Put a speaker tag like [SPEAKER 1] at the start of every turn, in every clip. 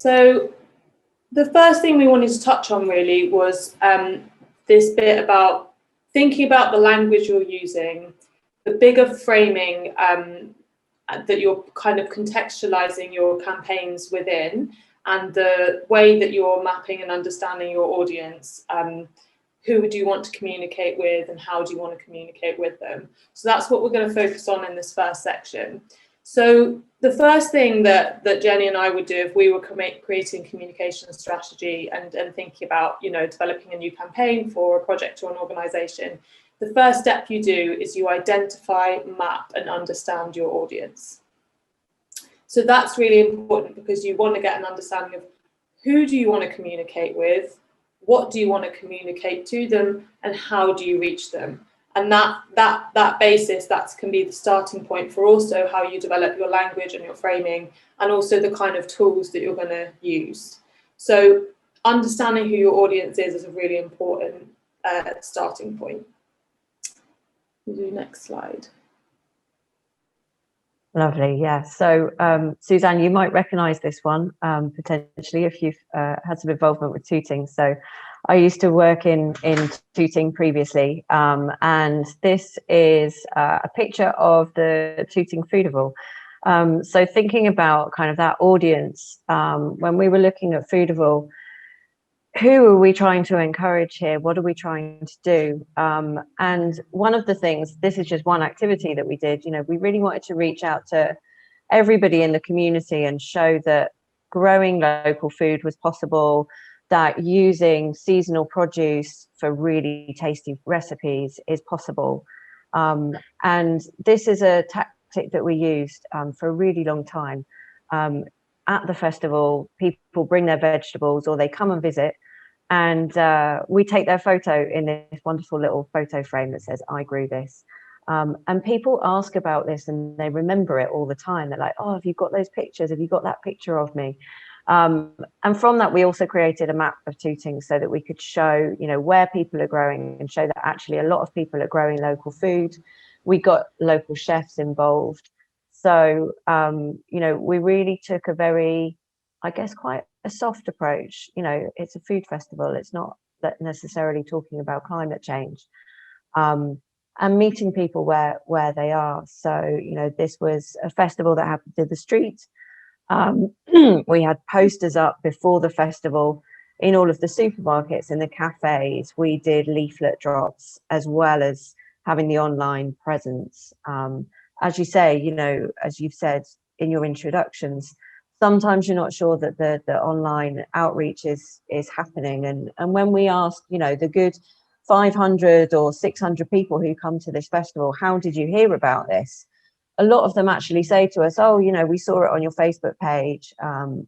[SPEAKER 1] So the first thing we wanted to touch on really was this bit about thinking about the language you're using, the bigger framing that you're kind of contextualizing your campaigns within, and the way that you're mapping and understanding your audience. Who do you want to communicate with, and how do you want to communicate with them? So that's what we're going to focus on in this first section. So the first thing that Jenny and I would do if we were creating communication strategy and thinking about, you know, developing a new campaign for a project or an organisation, the first step you do is you identify, map and understand your audience. So that's really important, because you want to get an understanding of who do you want to communicate with, what do you want to communicate to them, and how do you reach them? And that basis, that can be the starting point for also how you develop your language and your framing, and also the kind of tools that you're going to use. So understanding who your audience is a really important starting point. We'll do next slide.
[SPEAKER 2] Lovely, yeah. So Suzanne, you might recognise this one potentially if you've had some involvement with Tooting. So I used to work in Tooting previously, and this is a picture of the Tooting Foodival. So thinking about kind of that audience, when we were looking at Foodival, who are we trying to encourage here? What are we trying to do? And one of the things, this is just one activity that we did, you know, we really wanted to reach out to everybody in the community and show that growing local food was possible, that using seasonal produce for really tasty recipes is possible. And this is a tactic that we used for a really long time. At the festival, people bring their vegetables or they come and visit, and we take their photo in this wonderful little photo frame that says, "I grew this." And people ask about this and they remember it all the time. They're like, "Oh, have you got those pictures? Have you got that picture of me?" And from that, we also created a map of Tooting so that we could show, you know, where people are growing and show that actually a lot of people are growing local food. We got local chefs involved. So, you know, we really took a very, I guess, quite a soft approach. You know, it's a food festival. It's not that necessarily talking about climate change, and meeting people where they are. So, you know, this was a festival that happened in the street. We had posters up before the festival in all of the supermarkets, in the cafes. We did leaflet drops, as well as having the online presence. As you say, you know, as you've said in your introductions, sometimes you're not sure that the online outreach is happening. And when we ask, you know, the good 500 or 600 people who come to this festival, how did you hear about this? A lot of them actually say to us, "Oh, you know, we saw it on your Facebook page.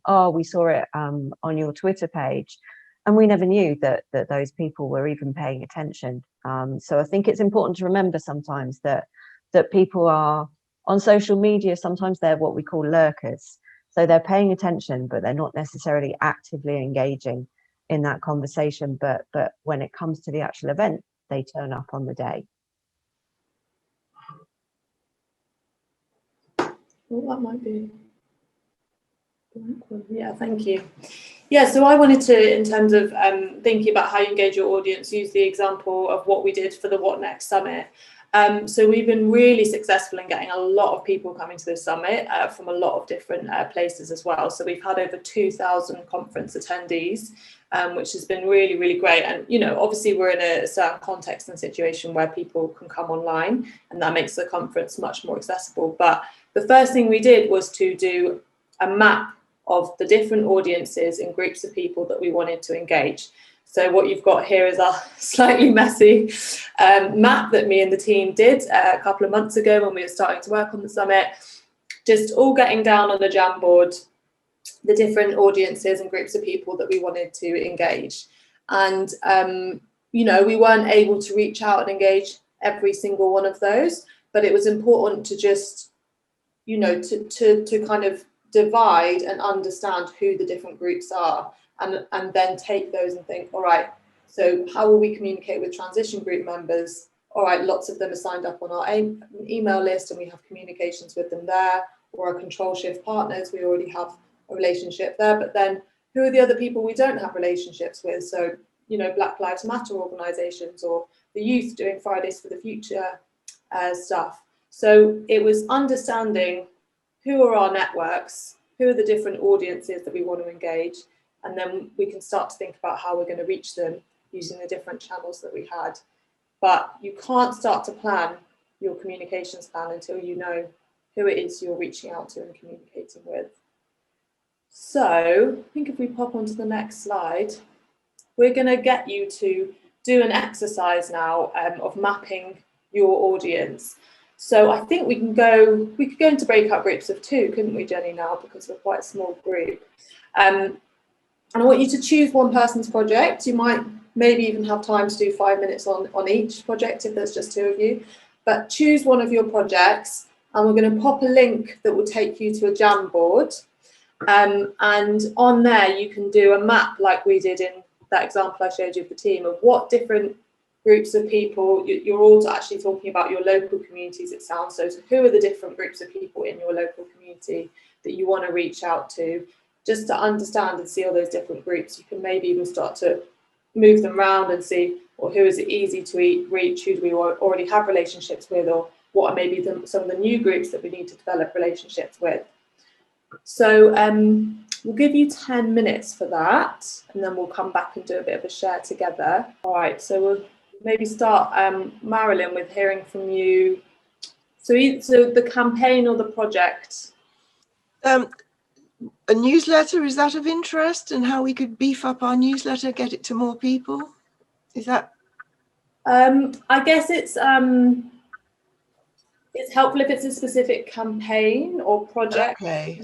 [SPEAKER 2] Oh, we saw it on your Twitter page." And we never knew that those people were even paying attention. So I think it's important to remember sometimes that people are on social media. Sometimes they're what we call lurkers. So they're paying attention, but they're not necessarily actively engaging in that conversation. But when it comes to the actual event, they turn up on the day.
[SPEAKER 1] Well, that might be. Yeah, thank you. Yeah, so I wanted to, in terms of thinking about how you engage your audience, use the example of what we did for the What Next Summit. So we've been really successful in getting a lot of people coming to this summit from a lot of different places as well. So we've had over 2,000 conference attendees, which has been really, really great. And, you know, obviously we're in a certain context and situation where people can come online, and that makes the conference much more accessible. But the first thing we did was to do a map of the different audiences and groups of people that we wanted to engage. So what you've got here is a slightly messy map that me and the team did a couple of months ago when we were starting to work on the summit, just all getting down on the Jamboard, the different audiences and groups of people that we wanted to engage. And, you know, we weren't able to reach out and engage every single one of those, but it was important to just, you know, to kind of divide and understand who the different groups are, and then take those and think, all right, so how will we communicate with transition group members? All right, lots of them are signed up on our email list and we have communications with them there, or our control shift partners, we already have a relationship there, but then who are the other people we don't have relationships with? So, you know, Black Lives Matter organisations or the youth doing Fridays for the Future stuff. So it was understanding who are our networks, who are the different audiences that we want to engage, and then we can start to think about how we're going to reach them using the different channels that we had. But you can't start to plan your communications plan until you know who it is you're reaching out to and communicating with. So I think if we pop onto the next slide, we're going to get you to do an exercise now of mapping your audience. So I think we could go into breakout groups of 2, couldn't we, Jenny, now, because we're quite a small group. And I want you to choose one person's project. You might maybe even have time to do 5 minutes on each project if there's just 2 of you. But choose one of your projects, and we're going to pop a link that will take you to a Jamboard. And on there, you can do a map like we did in that example I showed you of the team, of what different groups of people, you're all actually talking about your local communities, it sounds. So who are the different groups of people in your local community that you want to reach out to? Just to understand and see all those different groups, you can maybe even start to move them around and see, well, who is it easy to reach, who do we already have relationships with, or what are maybe some of the new groups that we need to develop relationships with. So we'll give you 10 minutes for that, and then we'll come back and do a bit of a share together. All right, so we'll maybe start, Marilyn, with hearing from you. So the campaign or the project?
[SPEAKER 3] A newsletter, is that of interest, and how we could beef up our newsletter, get it to more people? Is that?
[SPEAKER 1] I guess it's helpful if it's a specific campaign or project.
[SPEAKER 3] Okay.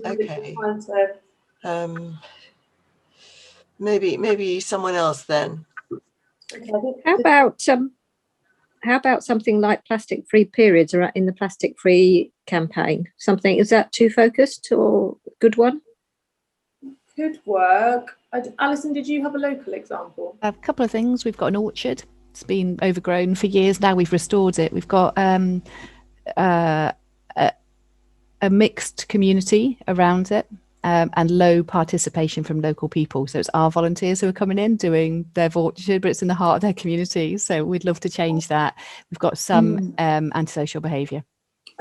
[SPEAKER 3] Maybe someone else then.
[SPEAKER 1] Okay.
[SPEAKER 4] How about something like plastic-free periods, or in the plastic-free campaign? Something, is that too focused or a good one?
[SPEAKER 1] Could work. Alison, did you have a local example?
[SPEAKER 5] A couple of things. We've got an orchard. It's been overgrown for years now. We've restored it. We've got a mixed community around it, and low participation from local people. So it's our volunteers who are coming in doing their orchard, but it's in the heart of their community. So we'd love to change that. We've got some antisocial behaviour.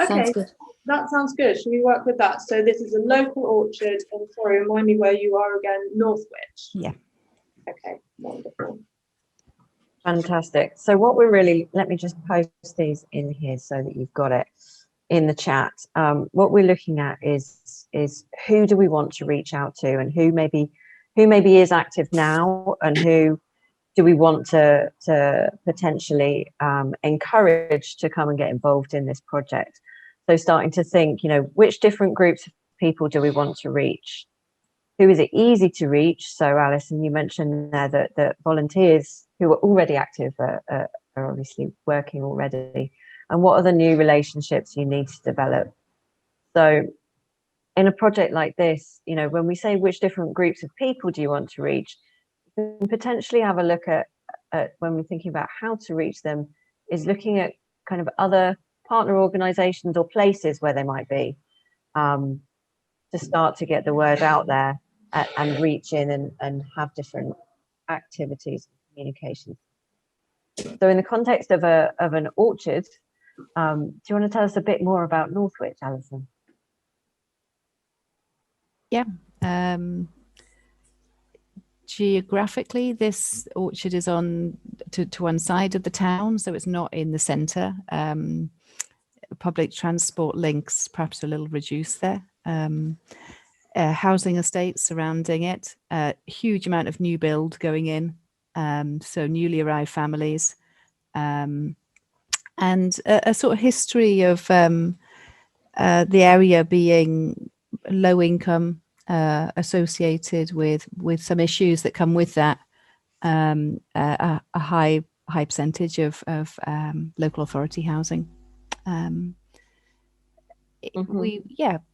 [SPEAKER 1] Okay,
[SPEAKER 4] sounds good.
[SPEAKER 1] That sounds good. Should we work with that? So this is a local orchard. And sorry, remind me where you are again. Northwich.
[SPEAKER 5] Yeah.
[SPEAKER 1] Okay, wonderful.
[SPEAKER 2] Fantastic. So what we're really, let me just post these in here so that you've got it in the chat. What we're looking at is who do we want to reach out to, and who maybe is active now, and who do we want to potentially encourage to come and get involved in this project. So starting to think, you know, which different groups of people do we want to reach? Who is it easy to reach? So Alison, you mentioned there that volunteers who are already active are obviously working already. And what are the new relationships you need to develop? So in a project like this, you know, when we say which different groups of people do you want to reach, you can potentially have a look at when we're thinking about how to reach them, is looking at kind of other partner organizations or places where they might be, to start to get the word out there and reach in and have different activities and communications. So in the context of an orchard, do you want to tell us a bit more about Northwich, Alison?
[SPEAKER 5] Yeah. Geographically, this orchard is on to one side of the town, so it's not in the centre. Public transport links perhaps a little reduced there. Housing estates surrounding it, huge amount of new build going in, so newly arrived families, and a sort of history of the area being low income, associated with some issues that come with that, a high percentage of local authority housing.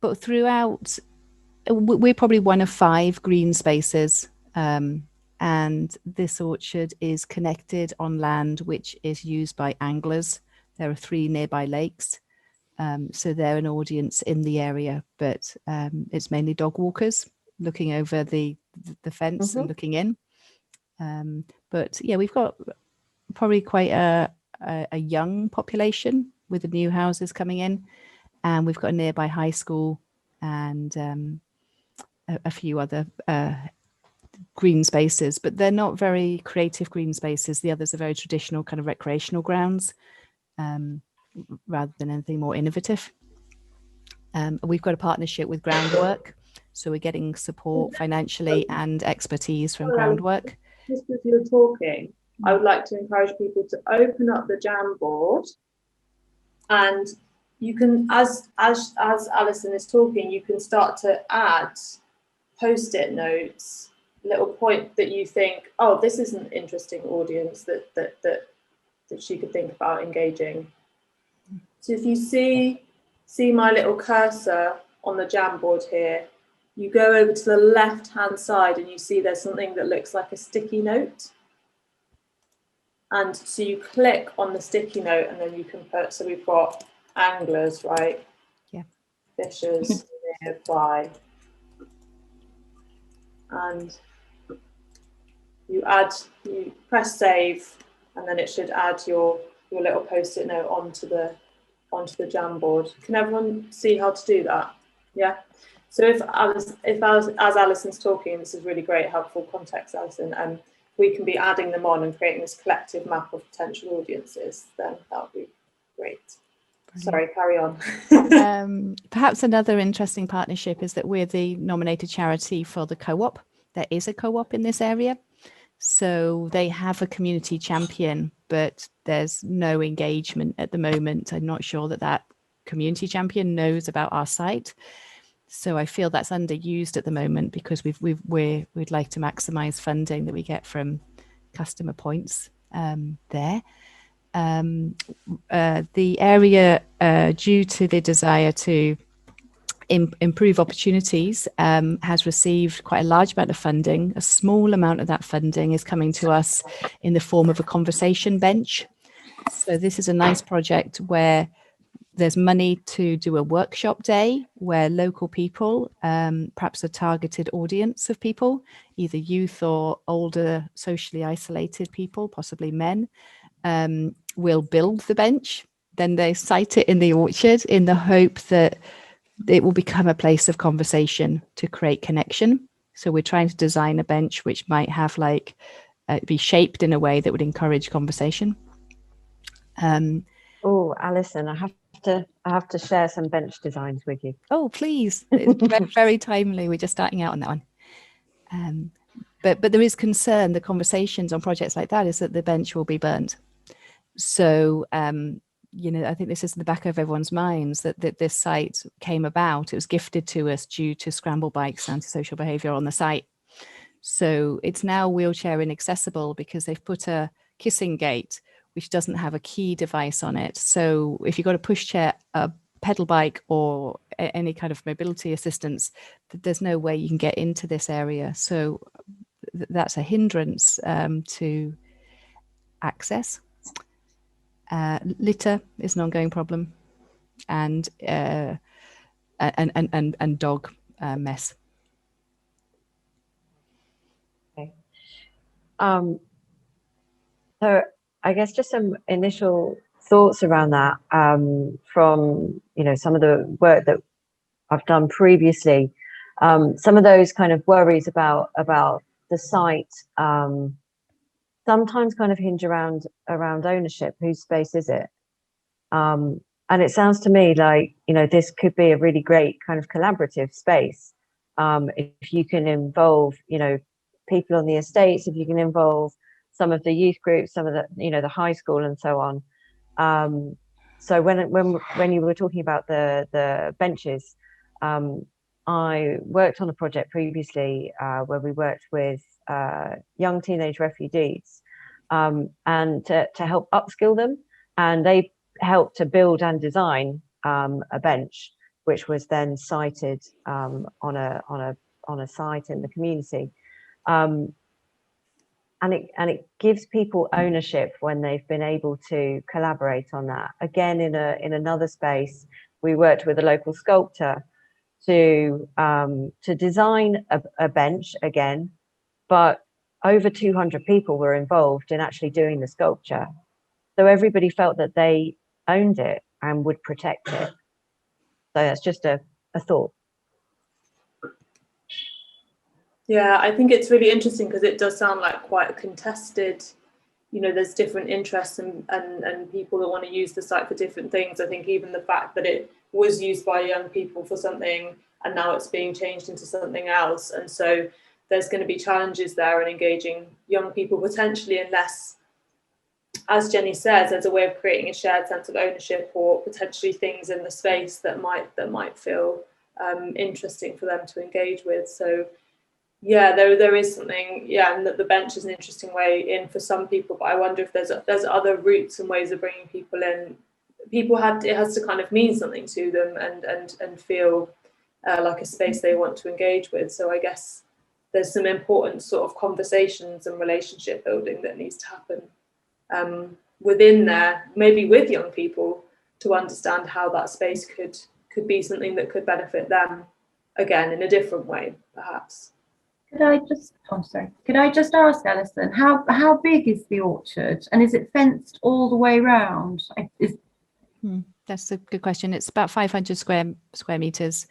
[SPEAKER 5] But throughout, we're probably one of 5 green spaces, and this orchard is connected on land which is used by anglers. There are 3 nearby lakes, so they're an audience in the area, but it's mainly dog walkers. looking over the fence and looking in. But yeah, we've got probably quite a young population with the new houses coming in, and we've got a nearby high school and a few other green spaces, but they're not very creative green spaces. The others are very traditional kind of recreational grounds, rather than anything more innovative. We've got a partnership with Groundwork, so we're getting support financially and expertise from Groundwork.
[SPEAKER 1] Just as you're talking, I would like to encourage people to open up the Jamboard, and you can, as Alison is talking, you can start to add post-it notes, little point that you think, oh, this is an interesting audience that she could think about engaging. So if you see my little cursor on the Jamboard here, you go over to the left-hand side and you see there's something that looks like a sticky note. And so you click on the sticky note and then you can put, so we've got anglers, right?
[SPEAKER 5] Yeah.
[SPEAKER 1] Fishers nearby. And you press save, and then it should add your little post-it note onto the Jamboard. Can everyone see how to do that? Yeah. So as Alison's talking, this is really great, helpful context, Alison, we can be adding them on and creating this collective map of potential audiences, then that would be great. Brilliant. Sorry, carry on.
[SPEAKER 5] Perhaps another interesting partnership is that we're the nominated charity for the co-op. There is a co-op in this area. So they have a community champion, but there's no engagement at the moment. I'm not sure that community champion knows about our site. So I feel that's underused at the moment because we'd like to maximize funding that we get from customer points there. The area, due to the desire to improve opportunities, has received quite a large amount of funding. A small amount of that funding is coming to us in the form of a conversation bench. So this is a nice project where there's money to do a workshop day where local people, perhaps a targeted audience of people, either youth or older socially isolated people, possibly men, will build the bench. Then they site it in the orchard in the hope that it will become a place of conversation to create connection. So we're trying to design a bench which might have be shaped in a way that would encourage conversation.
[SPEAKER 2] Oh, Alison, I have to share some bench designs with you.
[SPEAKER 5] Oh, please. It's very, very timely. We're just starting out on that one. But there is concern, the conversations on projects like that is that the bench will be burnt. So, I think this is in the back of everyone's minds that this site came about. It was gifted to us due to scramble bikes and antisocial behaviour on the site. So it's now wheelchair inaccessible because they've put a kissing gate which doesn't have a key device on it. So if you've got a pushchair, a pedal bike, or any kind of mobility assistance, there's no way you can get into this area. So that's a hindrance to access. Litter is an ongoing problem, and dog mess.
[SPEAKER 2] Okay. So I guess just some initial thoughts around that from some of the work that I've done previously. Some of those kind of worries about the site sometimes kind of hinge around ownership. Whose space is it? And it sounds to me like this could be a really great kind of collaborative space if you can involve people on the estates, if you can involve some of the youth groups, some of the the high school and so on. So when you were talking about the benches, I worked on a project previously where we worked with young teenage refugees and to help upskill them, and they helped to build and design a bench which was then sited on a site in the community. And it gives people ownership when they've been able to collaborate on that. Again, in another space, we worked with a local sculptor to design a bench again, but over 200 people were involved in actually doing the sculpture. So everybody felt that they owned it and would protect it. So that's just a thought.
[SPEAKER 1] Yeah, I think it's really interesting because it does sound like quite a contested, you know, there's different interests and people that want to use the site for different things. I think even the fact that it was used by young people for something and now it's being changed into something else. And so there's going to be challenges there in engaging young people potentially, unless, as Jenny says, there's a way of creating a shared sense of ownership or potentially things in the space that might feel interesting for them to engage with. So yeah, there is something, yeah, and that the bench is an interesting way in for some people, but I wonder if there's other routes and ways of bringing people in. It has to kind of mean something to them and feel like a space they want to engage with. So I guess there's some important sort of conversations and relationship building that needs to happen within there, maybe with young people, to understand how that space could be something that could benefit them, again, in a different way, perhaps.
[SPEAKER 6] Could I just ask Alison, how big is the orchard, and is it fenced all the way round?
[SPEAKER 5] That's a good question. It's about 500 square meters.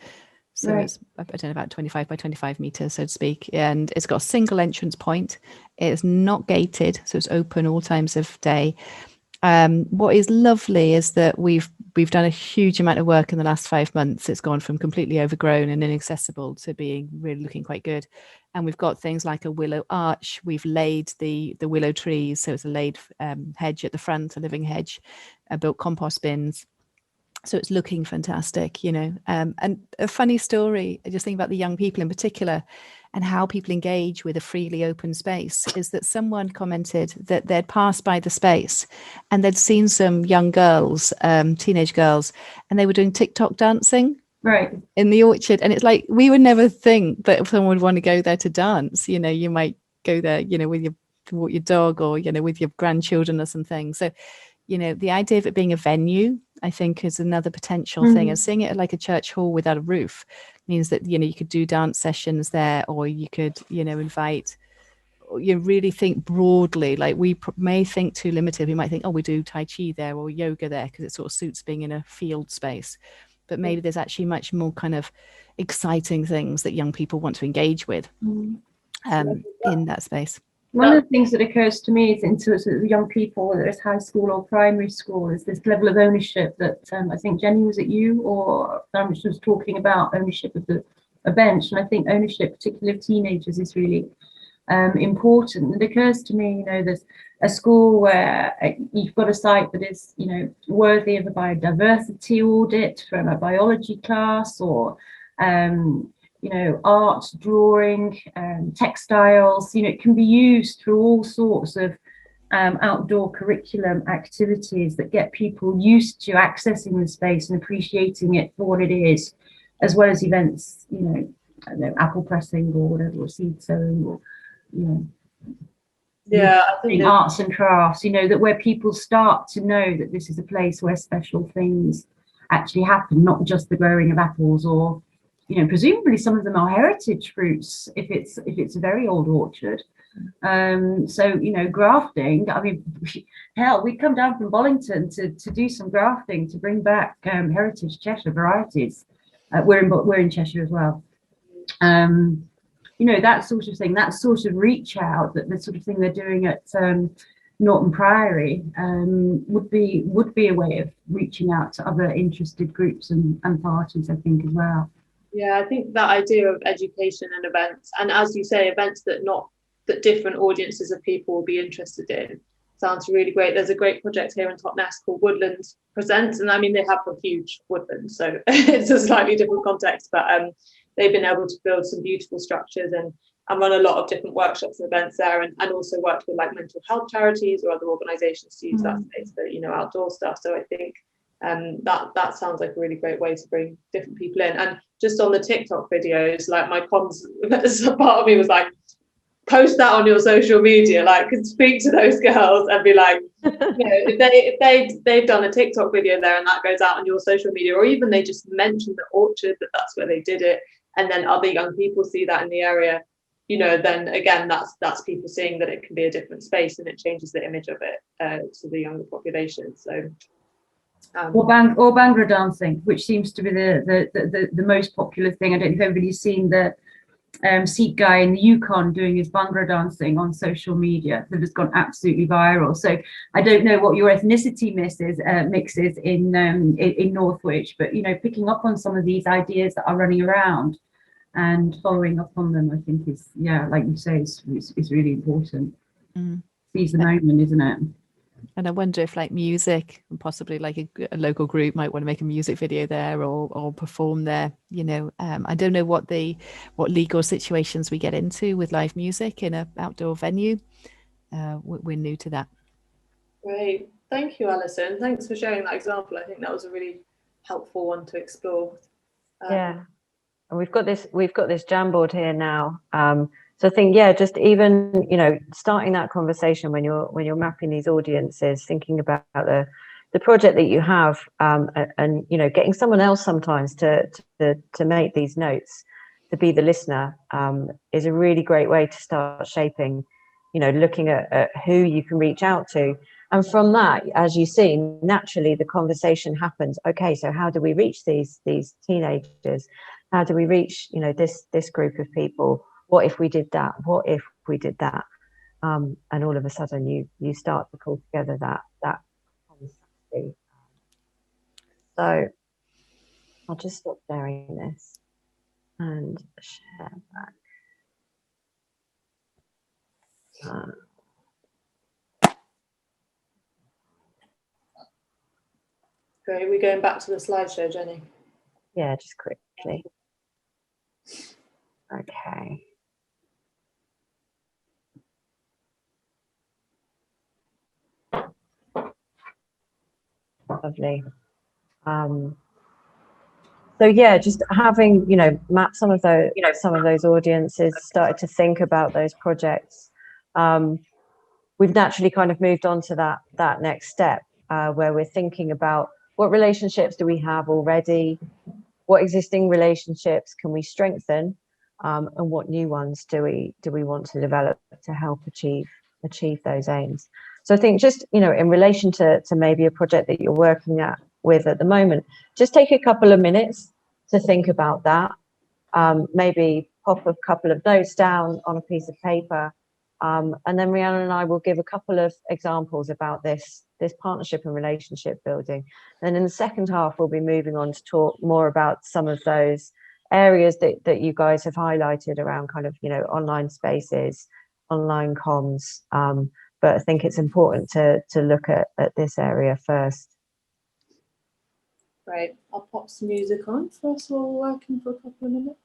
[SPEAKER 5] So
[SPEAKER 6] Right.
[SPEAKER 5] It's, I don't know, about 25 by 25 meters, so to speak. And it's got a single entrance point. It's not gated, so it's open all times of day. What is lovely is that we've done a huge amount of work in the last 5 months. It's gone from completely overgrown and inaccessible to being really looking quite good. And we've got things like a willow arch. We've laid the willow trees, so it's a laid hedge at the front, a living hedge, built compost bins. So it's looking fantastic, you know. And a funny story, I just think about the young people in particular and how people engage with a freely open space, is that someone commented that they'd passed by the space and they'd seen some young girls, teenage girls, and they were doing TikTok dancing in the orchard. And it's like, we would never think that if someone would want to go there to dance, you know, you might go there, you know, with your dog or, you know, with your grandchildren or something. So, you know, the idea of it being a venue, I think, is another potential thing. And seeing it like a church hall without a roof means that, you know, you could do dance sessions there, or you could, you know, invite, you really think broadly. Like we may think too limited. We might think, oh, we do Tai Chi there or yoga there because it sort of suits being in a field space. But maybe there's actually much more kind of exciting things that young people want to engage with in that space.
[SPEAKER 6] One of the things that occurs to me is into sort of young people, whether it's high school or primary school, is this level of ownership that I think Jenny, was it you or Sam was talking about ownership of a bench, and I think ownership, particularly of teenagers, is really important. It occurs to me, you know, there's a school where you've got a site that is, you know, worthy of a biodiversity audit from a biology class, or you know, art, drawing, textiles. You know, it can be used through all sorts of outdoor curriculum activities that get people used to accessing the space and appreciating it for what it is, as well as events, you know, I don't know, apple pressing or whatever, or seed sowing, or, you know,
[SPEAKER 1] yeah, I think
[SPEAKER 6] arts and crafts, you know, that where people start to know that this is a place where special things actually happen, not just the growing of apples, or, you know, presumably some of them are heritage fruits if it's a very old orchard. So, you know, grafting, I mean, hell, we come down from Bollington to do some grafting to bring back heritage Cheshire varieties. We're in Cheshire as well. You know, that sort of thing, that sort of reach out, that the sort of thing they're doing at Norton Priory would be a way of reaching out to other interested groups and parties, I think, as well.
[SPEAKER 1] Yeah, I think that idea of education and events, and as you say, events that different audiences of people will be interested in, sounds really great. There's a great project here in Totnes called Woodland Presents, and I mean, they have a huge woodland, so it's a slightly different context, but they've been able to build some beautiful structures and run a lot of different workshops and events there, and also worked with like mental health charities or other organisations to use that space for, you know, outdoor stuff. So I think that sounds like a really great way to bring different people in. And just on the TikTok videos, like my comms part of me was like, post that on your social media, like speak to those girls and be like, you know, if they've done a TikTok video there and that goes out on your social media, or even they just mention the orchard, that's where they did it, and then other young people see that in the area, you know, then again that's people seeing that it can be a different space, and it changes the image of it to the younger population. So
[SPEAKER 6] or Bhangra dancing, which seems to be the most popular thing. I don't know if everybody's seen the Sikh guy in the Yukon doing his Bhangra dancing on social media that has gone absolutely viral. So I don't know what your ethnicity mixes in Northwich, but you know, picking up on some of these ideas that are running around and following up on them, I think is, yeah, like you say, is really important. Seize the moment, isn't it?
[SPEAKER 5] And I wonder if like music, and possibly like a local group might want to make a music video there or perform there, you know. I don't know what legal situations we get into with live music in an outdoor venue. We're new to that.
[SPEAKER 1] Great, thank you, Alison. Thanks for sharing that example. I think that was a really helpful one to explore.
[SPEAKER 2] Yeah, and we've got this Jamboard here now. So I think, yeah, just even, you know, starting that conversation when you're mapping these audiences, thinking about the project that you have, and you know, getting someone else sometimes to make these notes, to be the listener, is a really great way to start shaping, you know, looking at who you can reach out to. And from that, as you see, naturally the conversation happens. Okay, so how do we reach these teenagers? How do we reach, you know, this group of people? What if we did that? What if we did that? And all of a sudden you start to pull together that conversation. So I'll just stop sharing this and share back.
[SPEAKER 1] Great, we're going back to the slideshow, Jenny.
[SPEAKER 2] Yeah, just quickly. Okay. Lovely. So yeah, just having, you know, mapped some of those audiences, started to think about those projects. We've naturally kind of moved on to that next step, where we're thinking about what relationships do we have already, what existing relationships can we strengthen, and what new ones do we want to develop to help achieve those aims. So I think just, you know, in relation to maybe a project that you're working with at the moment, just take a couple of minutes to think about that. Maybe pop a couple of notes down on a piece of paper, and then Rhiannon and I will give a couple of examples about this partnership and relationship building. And in the second half, we'll be moving on to talk more about some of those areas that you guys have highlighted around kind of, you know, online spaces, online comms. But I think it's important to look at this area first.
[SPEAKER 1] Right, I'll pop some music on for us all working for a couple of minutes.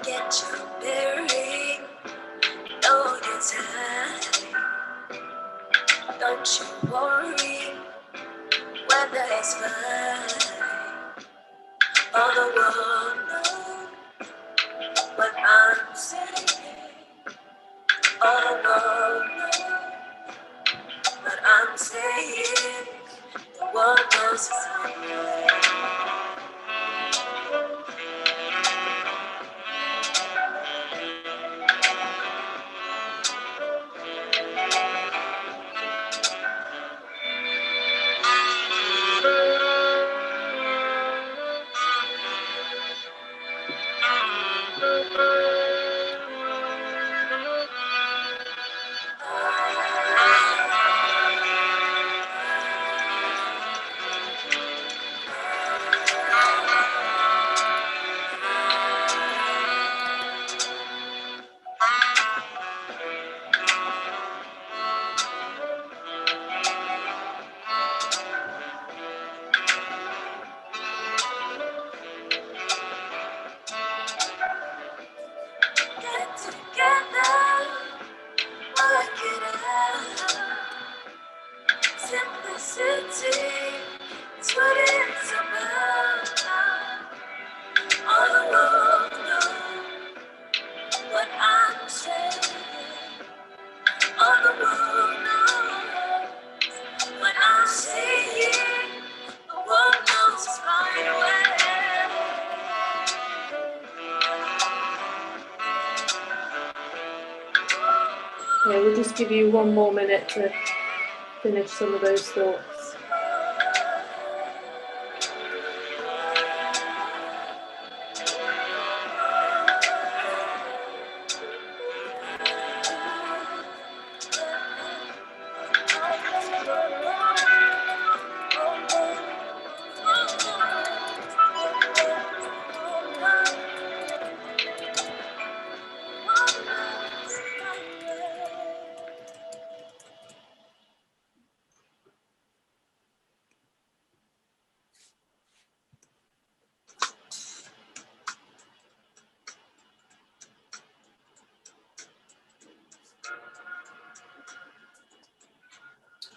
[SPEAKER 7] Get your bearing, know your time. Don't you worry, weather's fine. All the world knows what I'm saying. All the world knows what I'm saying. The world knows it's
[SPEAKER 1] Okay, we'll just give you one more minute to finish some of those thoughts.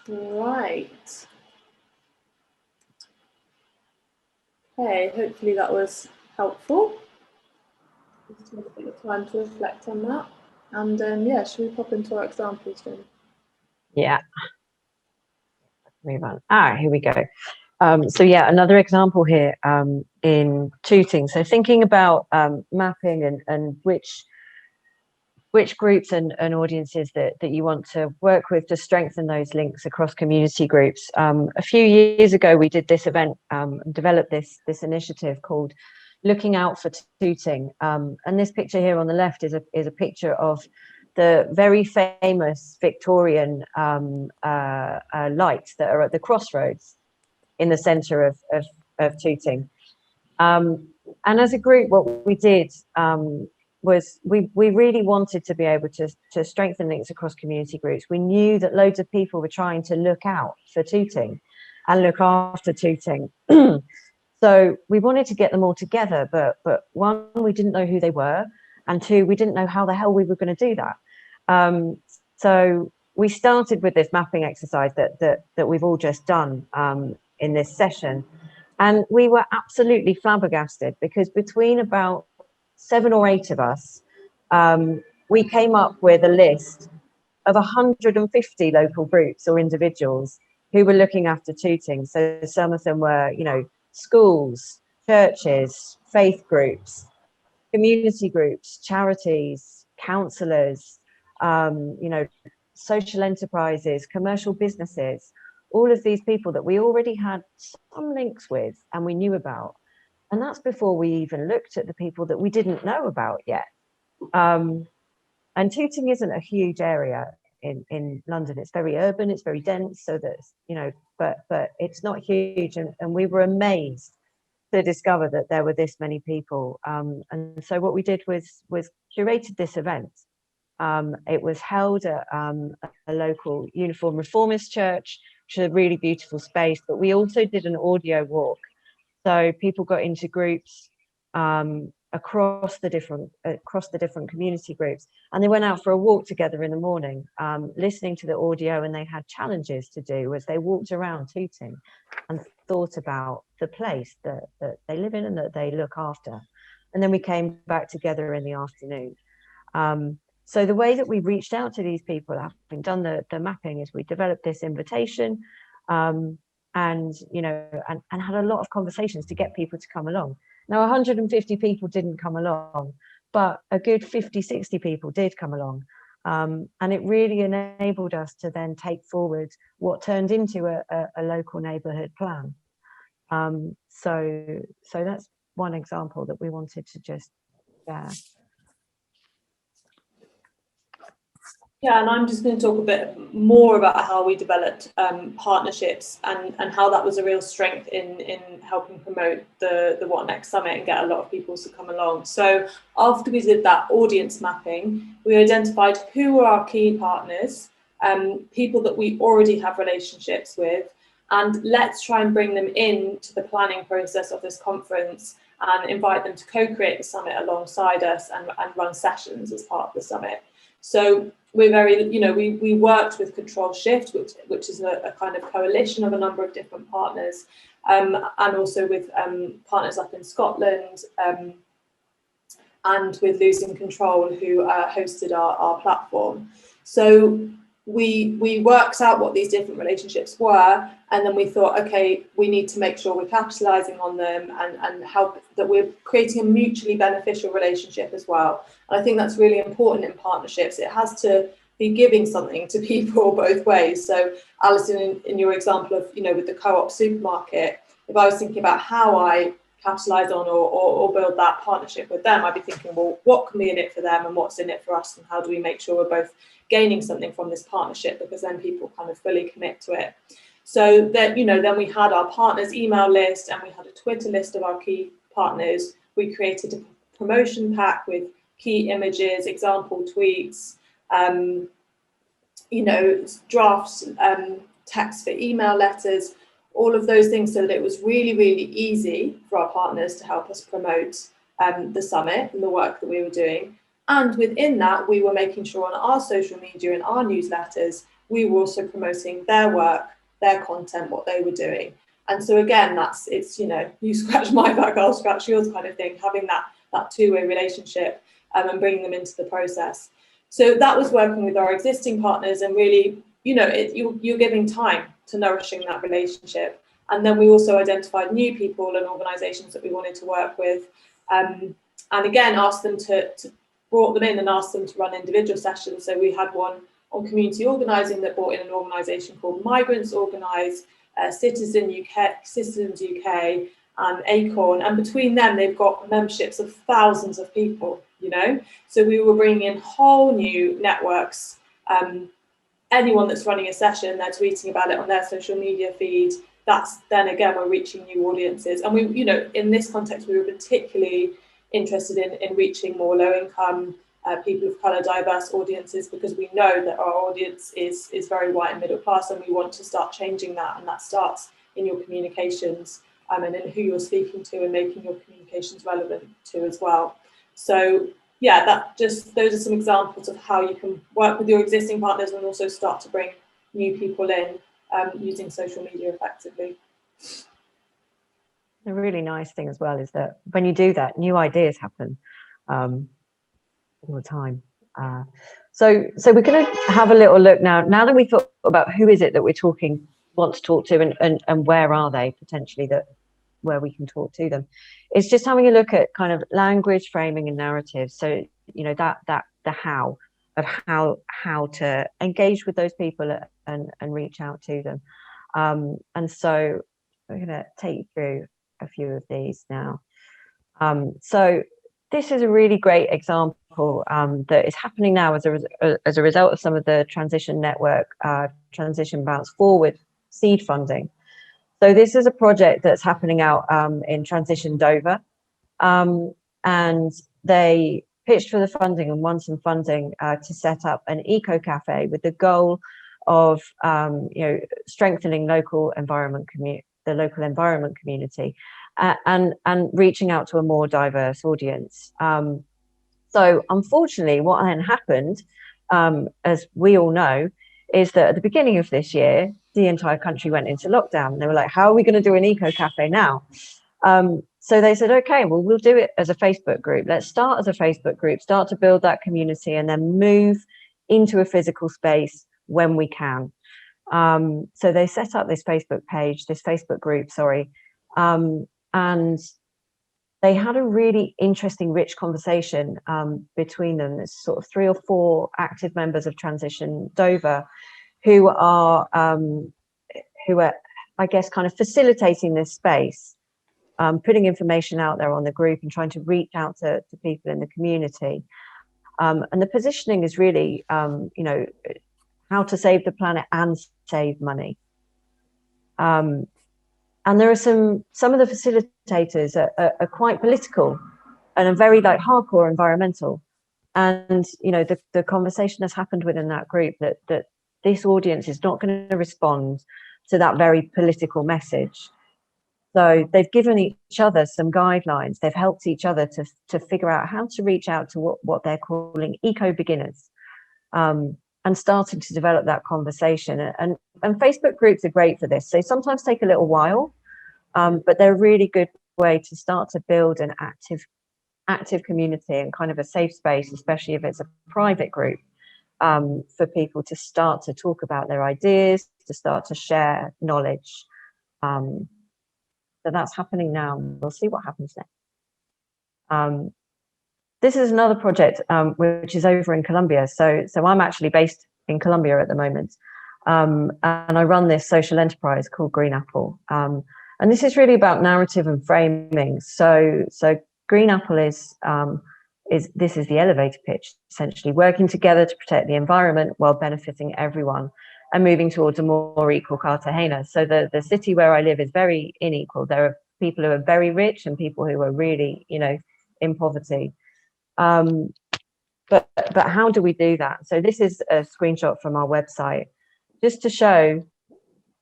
[SPEAKER 1] Right. Okay, hopefully that was helpful. Just take a bit of time to reflect on that. And yeah, should we pop into our examples then?
[SPEAKER 2] Yeah. Move on. Here we go. So yeah, another example here in tutoring. So thinking about mapping and which groups and audiences that you want to work with to strengthen those links across community groups. A few years ago, we did this event and developed this initiative called Looking Out for Tooting. And this picture here on the left is a picture of the very famous Victorian lights that are at the crossroads in the centre of Tooting. And as a group, what we did was we really wanted to be able to strengthen links across community groups. We knew that loads of people were trying to look out for Tooting and look after Tooting. So we wanted to get them all together, but one, we didn't know who they were, and two, we didn't know how the hell we were going to do that. So we started with this mapping exercise that we've all just done in this session. And we were absolutely flabbergasted because between about 7 or 8 of us, we came up with a list of 150 local groups or individuals who were looking after Tooting. So some of them were, you know, schools, churches, faith groups, community groups, charities, councillors, you know, social enterprises, commercial businesses, all of these people that we already had some links with and we knew about. And that's before we even looked at the people that we didn't know about yet. And Tooting isn't a huge area in London. It's very urban, it's very dense, so that, you know, but it's not huge. And we were amazed to discover that there were this many people. And so what we did was curated this event. It was held at a local Uniform Reformist church, which is a really beautiful space, but we also did an audio walk. So people got into groups across the different community groups, and they went out for a walk together in the morning, listening to the audio, and they had challenges to do as they walked around Tooting and thought about the place that they live in and that they look after. And then we came back together in the afternoon. So the way that we reached out to these people, having done the mapping, is we developed this invitation, and you know, and had a lot of conversations to get people to come along. Now 150 people didn't come along, but a good 50-60 people did come along, and it really enabled us to then take forward what turned into a local neighbourhood plan. So that's one example that we wanted to just share.
[SPEAKER 1] Yeah, and I'm just going to talk a bit more about how we developed partnerships and how that was a real strength in helping promote the What Next Summit and get a lot of people to come along. So after we did that audience mapping, we identified who were our key partners, people that we already have relationships with, and let's try and bring them into the planning process of this conference and invite them to co-create the summit alongside us and run sessions as part of the summit. So we're very, you know, we worked with Control Shift, which is a kind of coalition of a number of different partners, and also with partners up in Scotland, and with Losing Control, who hosted our platform. So we worked out what these different relationships were, and then we thought, okay, we need to make sure we're capitalizing on them and help that we're creating a mutually beneficial relationship as well. And I think that's really important in partnerships. It has to be giving something to people both ways. So Alison, in your example of, with the co-op supermarket, if I was thinking about how I capitalise on or build that partnership with them, I'd be thinking, well, what can be in it for them and what's in it for us, and how do we make sure we're both gaining something from this partnership, because then people kind of fully commit to it. So that, then we had our partners email list and we had a Twitter list of our key partners. We created a promotion pack with key images, example tweets, drafts, text for email letters, all of those things, so that it was really, really easy for our partners to help us promote the summit and the work that we were doing. And within that, we were making sure on our social media and our newsletters, we were also promoting their work, their content, what they were doing. And so again, it's you scratch my back, I'll scratch yours kind of thing, having that two-way relationship and bringing them into the process. So that was working with our existing partners, and really, you're giving time to nourishing that relationship. And then we also identified new people and organisations that we wanted to work with, and again asked them brought them in and asked them to run individual sessions. So we had one on community organising that brought in an organisation called Migrants Organise, Citizens UK, and Acorn, and between them they've got memberships of thousands of people. So we were bringing in whole new networks. Anyone that's running a session, they're tweeting about it on their social media feed. That's then again, we're reaching new audiences. And we, in this context, we were particularly interested in reaching more low-income, people of colour, diverse audiences, because we know that our audience is very white and middle class, and we want to start changing that. And that starts in your communications and in who you're speaking to, and making your communications relevant to as well. So yeah, those are some examples of how you can work with your existing partners and also start to bring new people in using social media effectively.
[SPEAKER 2] The really nice thing as well is that when you do that, new ideas happen all the time. So we're going to have a little look now that we thought about who is it that we want to talk to, and where are they potentially where we can talk to them. It's just having a look at kind of language, framing, and narrative. So the how to engage with those people and reach out to them. And so we're going to take you through a few of these now. So this is a really great example that is happening now as a result of some of the Transition Network, Transition Bounce Forward seed funding. So this is a project that's happening out in Transition Dover, and they pitched for the funding and won some funding to set up an eco cafe with the goal of strengthening the local environment community and reaching out to a more diverse audience. So unfortunately, what then happened, as we all know, is that at the beginning of this year, the entire country went into lockdown. They were like, how are we going to do an eco cafe now? So they said, okay, well, we'll do it as a Facebook group. Let's start as a Facebook group, start to build that community, and then move into a physical space when we can. So they set up this Facebook group, and they had a really interesting, rich conversation between them. There's sort of 3 or 4 active members of Transition Dover who are, I guess, kind of facilitating this space, putting information out there on the group and trying to reach out to people in the community. And the positioning is really, how to save the planet and save money. And there are some of the facilitators are quite political and are very hardcore environmental. And the conversation has happened within that group that this audience is not going to respond to that very political message. So they've given each other some guidelines. They've helped each other to figure out how to reach out to what they're calling eco beginners, and starting to develop that conversation. And Facebook groups are great for this. They sometimes take a little while, but they're a really good way to start to build an active community and kind of a safe space, especially if it's a private group, for people to start to talk about their ideas, to start to share knowledge. So that's happening now. We'll see what happens next. this is another project which is over in Colombia. So I'm actually based in Colombia at the moment, and I run this social enterprise called Green Apple. And this is really about narrative and framing. So Green Apple is the elevator pitch, essentially working together to protect the environment while benefiting everyone and moving towards a more equal Cartagena. So the city where I live is very unequal. There are people who are very rich and people who are really, in poverty. But how do we do that? So this is a screenshot from our website, just to show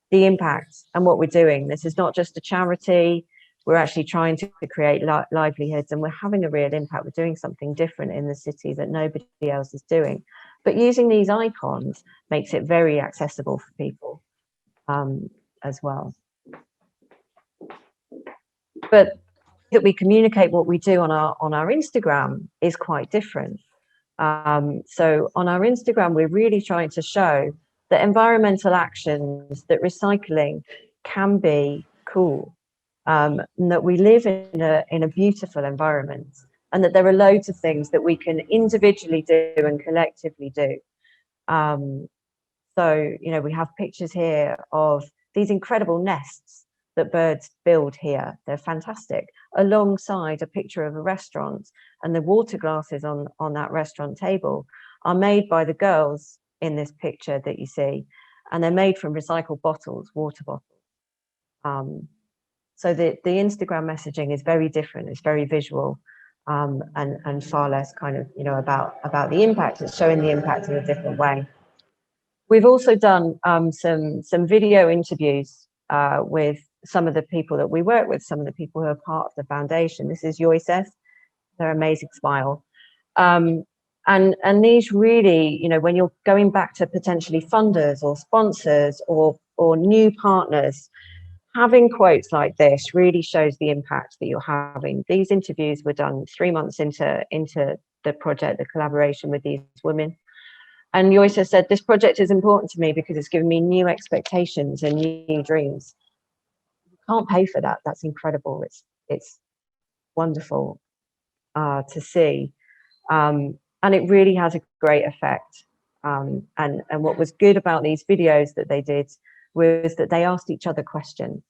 [SPEAKER 2] the impact and what we're doing. This is not just a charity. We're actually trying to create livelihoods, and we're having a real impact. We're doing something different in the city that nobody else is doing. But using these icons makes it very accessible for people as well. But that we communicate what we do on our Instagram is quite different. So on our Instagram, we're really trying to show that environmental actions, that recycling can be cool, and that we live in a beautiful environment, and that there are loads of things that we can individually do and collectively do. So, we have pictures here of these incredible nests that birds build here. They're fantastic, alongside a picture of a restaurant, and the water glasses on that restaurant table are made by the girls in this picture that you see, and they're made from recycled bottles, water bottles. So the Instagram messaging is very different. It's very visual, and far less kind of, about the impact. It's showing the impact in a different way. We've also done some video interviews with some of the people that we work with, some of the people who are part of the foundation. This is Yoises, their amazing smile. And these really, when you're going back to potentially funders or sponsors or new partners, having quotes like this really shows the impact that you're having. These interviews were done 3 months into the project, the collaboration with these women. And Yoisa said, this project is important to me because it's given me new expectations and new dreams. You can't pay for that. That's incredible. It's wonderful to see. And it really has a great effect. And what was good about these videos that they did was that they asked each other questions.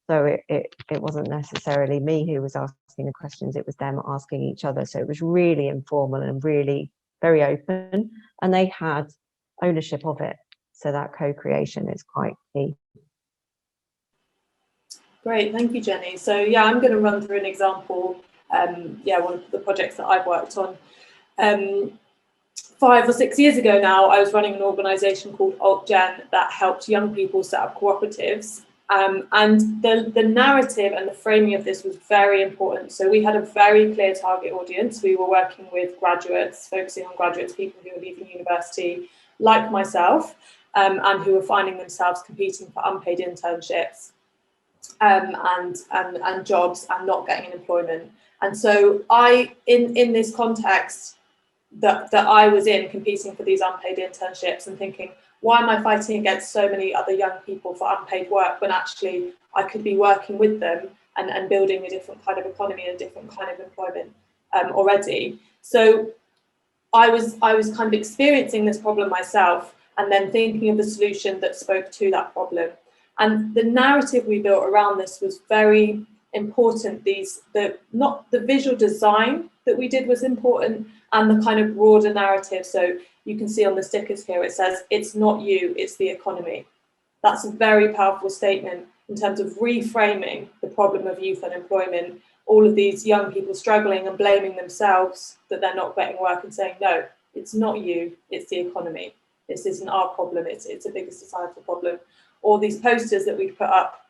[SPEAKER 2] So it wasn't necessarily me who was asking the questions, it was them asking each other. So it was really informal and really very open, and they had ownership of it. So that co-creation is quite key.
[SPEAKER 1] Great, thank you, Jenny. So yeah, I'm going to run through an example. One of the projects that I've worked on. 5 or 6 years ago now, I was running an organisation called AltGen that helped young people set up cooperatives. And the narrative and the framing of this was very important. So we had a very clear target audience. We were working with graduates, focusing on graduates, people who are leaving university, like myself, and who were finding themselves competing for unpaid internships and jobs and not getting an employment. And so in this context that I was in, competing for these unpaid internships and thinking, why am I fighting against so many other young people for unpaid work when actually I could be working with them and building a different kind of economy and a different kind of employment already. So I was kind of experiencing this problem myself and then thinking of the solution that spoke to that problem. And the narrative we built around this was very important. Not the visual design that we did was important, and the kind of broader narrative. So you can see on the stickers here, it says, it's not you, it's the economy. That's a very powerful statement in terms of reframing the problem of youth unemployment, all of these young people struggling and blaming themselves that they're not getting work, and saying, no, it's not you, it's the economy. This isn't our problem, it's a bigger societal problem. Or these posters that we put up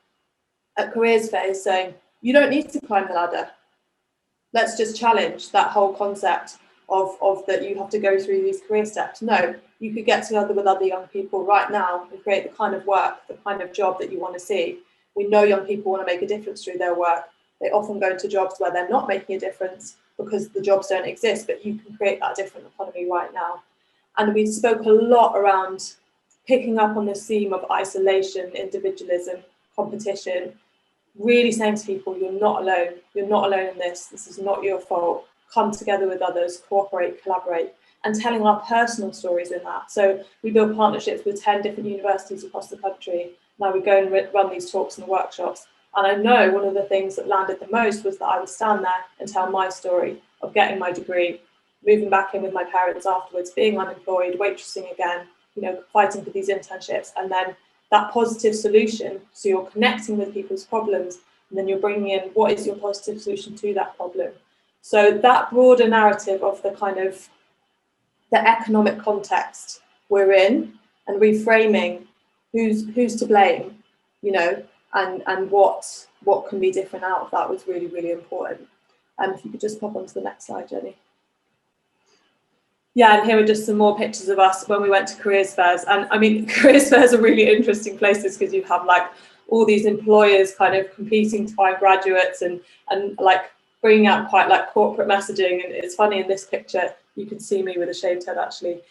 [SPEAKER 1] at Careers Fairs saying, you don't need to climb the ladder. Let's just challenge that whole concept of that you have to go through these career steps. No, you could get together with other young people right now and create the kind of work, the kind of job that you want to see. We know young people want to make a difference through their work. They often go into jobs where they're not making a difference because the jobs don't exist, but you can create that different economy right now. And we spoke a lot around picking up on this theme of isolation, individualism, competition, really saying to people, you're not alone in this is not your fault. come together with others, cooperate, collaborate, and telling our personal stories in that. So we built partnerships with 10 different universities across the country. Now we go and run these talks and workshops. And I know one of the things that landed the most was that I would stand there and tell my story of getting my degree, moving back in with my parents afterwards, being unemployed, waitressing again, you know, fighting for these internships, and then that positive solution. So you're connecting with people's problems, and then you're bringing in what is your positive solution to that problem. So that broader narrative of the kind of the economic context we're in, and reframing who's to blame, you know, and what can be different out of that was really, really important. If you could just pop onto the next slide, Jenny. Yeah, and here are just some more pictures of us when we went to careers fairs. And I mean, careers fairs are really interesting places because you have like all these employers kind of competing to find graduates and like bringing out quite like corporate messaging. And it's funny, in this picture, you can see me with a shaved head actually.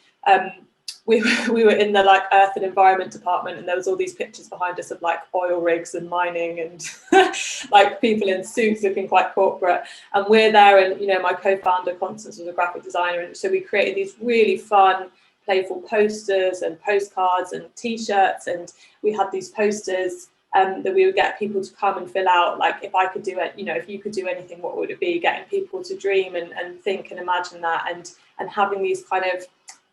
[SPEAKER 1] We were in the like earth and environment department, and there was all these pictures behind us of like oil rigs and mining and like people in suits looking quite corporate. And we're there, and you know, my co-founder Constance was a graphic designer, and so we created these really fun, playful posters and postcards and t-shirts, and we had these posters that we would get people to come and fill out, like, if I could do it, you know, if you could do anything, what would it be? Getting people to dream and think and imagine that, and having these kind of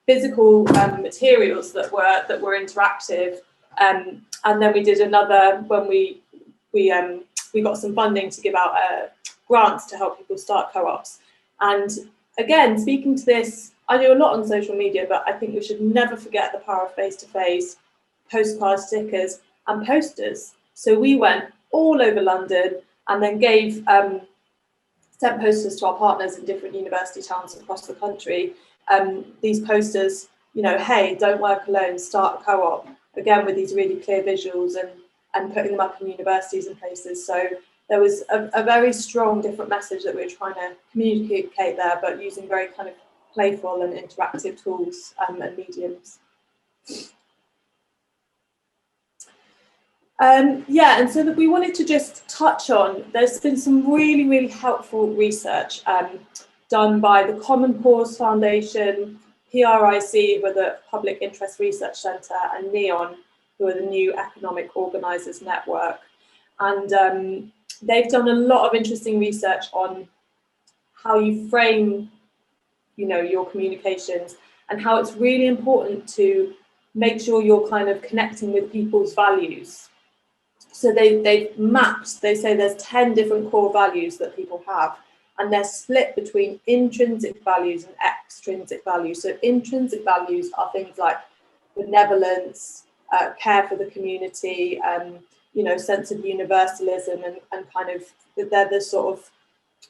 [SPEAKER 1] physical materials that were interactive, and then we did another when we got some funding to give out grants to help people start co-ops. And again, speaking to this, I do a lot on social media, but I think we should never forget the power of face-to-face, postcard stickers and posters. So we went all over London and then gave sent posters to our partners in different university towns across the country. These posters, you know, hey, don't work alone, start a co-op, again with these really clear visuals, and putting them up in universities and places. So there was a very strong different message that we were trying to communicate there, but using very kind of playful and interactive tools and mediums. Yeah, and so that we wanted to just touch on, there's been some really, really helpful research done by the Common Cause Foundation, PRIC, who are the Public Interest Research Centre, and NEON, who are the New Economic Organisers Network. And they've done a lot of interesting research on how you frame, you know, your communications, and how it's really important to make sure you're kind of connecting with people's values. So they've mapped, they say there's 10 different core values that people have, and they're split between intrinsic values and extrinsic values. So intrinsic values are things like benevolence, care for the community, you know, sense of universalism, and kind of, they're the sort of,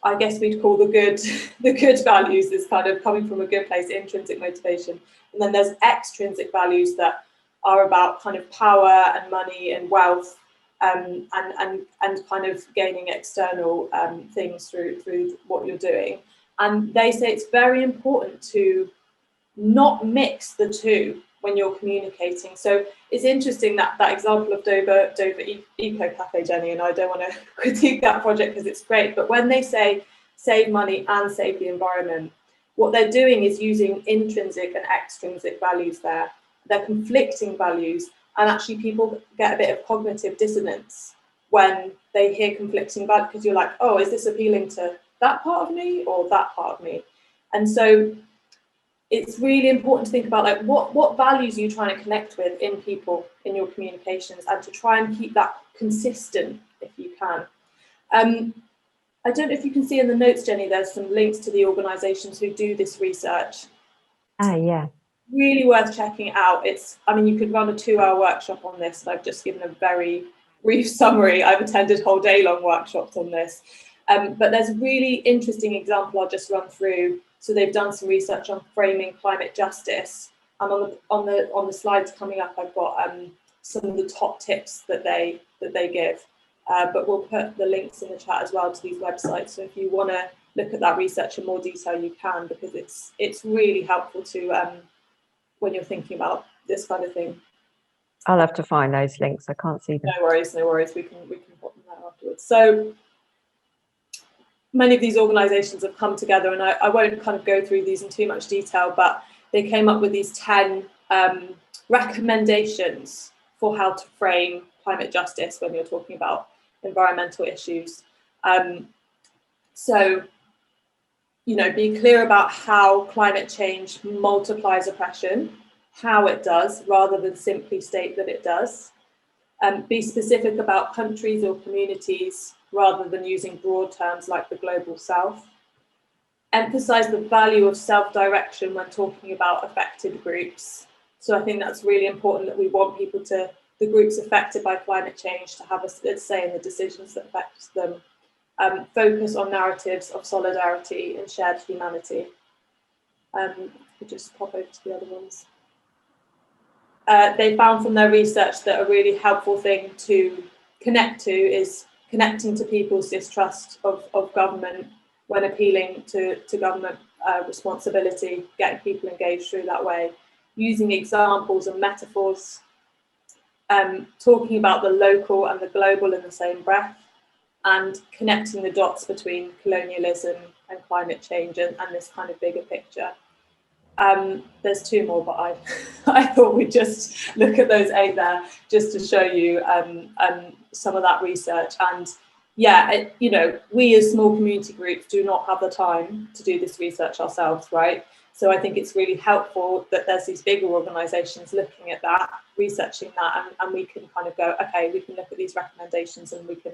[SPEAKER 1] I guess we'd call the good values, is kind of coming from a good place, intrinsic motivation. And then there's extrinsic values that are about kind of power and money and wealth, and kind of gaining external things through what you're doing. And they say it's very important to not mix the two when you're communicating. So it's interesting that example of Dover Eco Cafe, Jenny, and I don't want to critique that project because it's great, but when they say save money and save the environment, what they're doing is using intrinsic and extrinsic values there. They're conflicting values, and actually people get a bit of cognitive dissonance when they hear conflicting values, because you're like, oh, is this appealing to that part of me or that part of me? And so it's really important to think about, like, what values are you trying to connect with in people, in your communications, and to try and keep that consistent if you can. I don't know if you can see in the notes, Jenny, there's some links to the organisations who do this research.
[SPEAKER 2] Yeah.
[SPEAKER 1] Really worth checking it out. I mean, you could run a 2-hour workshop on this. I've just given a very brief summary. I've attended whole day long workshops on this. But there's a really interesting example I'll just run through. So they've done some research on framing climate justice, and on the slides coming up, I've got some of the top tips that they give. But we'll put the links in the chat as well to these websites. So if you want to look at that research in more detail, you can, because it's really helpful to when you're thinking about this kind of thing.
[SPEAKER 2] I'll have to find those links. I can't see them.
[SPEAKER 1] No worries. We can put them there afterwards. So many of these organisations have come together, and I won't kind of go through these in too much detail, but they came up with these 10 recommendations for how to frame climate justice when you're talking about environmental issues. So, you know, be clear about how climate change multiplies oppression, how it does, rather than simply state that it does. Be specific about countries or communities rather than using broad terms like the global south. Emphasize the value of self-direction when talking about affected groups. So I think that's really important, that we want people to, the groups affected by climate change, to have a say in the decisions that affect them. Focus on narratives of solidarity and shared humanity. We'll just pop over to the other ones. They found from their research that a really helpful thing to connect to is connecting to people's distrust of government when appealing to government responsibility, getting people engaged through that way, using examples and metaphors, talking about the local and the global in the same breath, and connecting the dots between colonialism and climate change and this kind of bigger picture. There's 2 more, but I thought we'd just look at those 8 there just to show you some of that research. And yeah, you know, we as small community groups do not have the time to do this research ourselves, right? So I think it's really helpful that there's these bigger organisations looking at that, researching that, and we can kind of go, okay, we can look at these recommendations and we can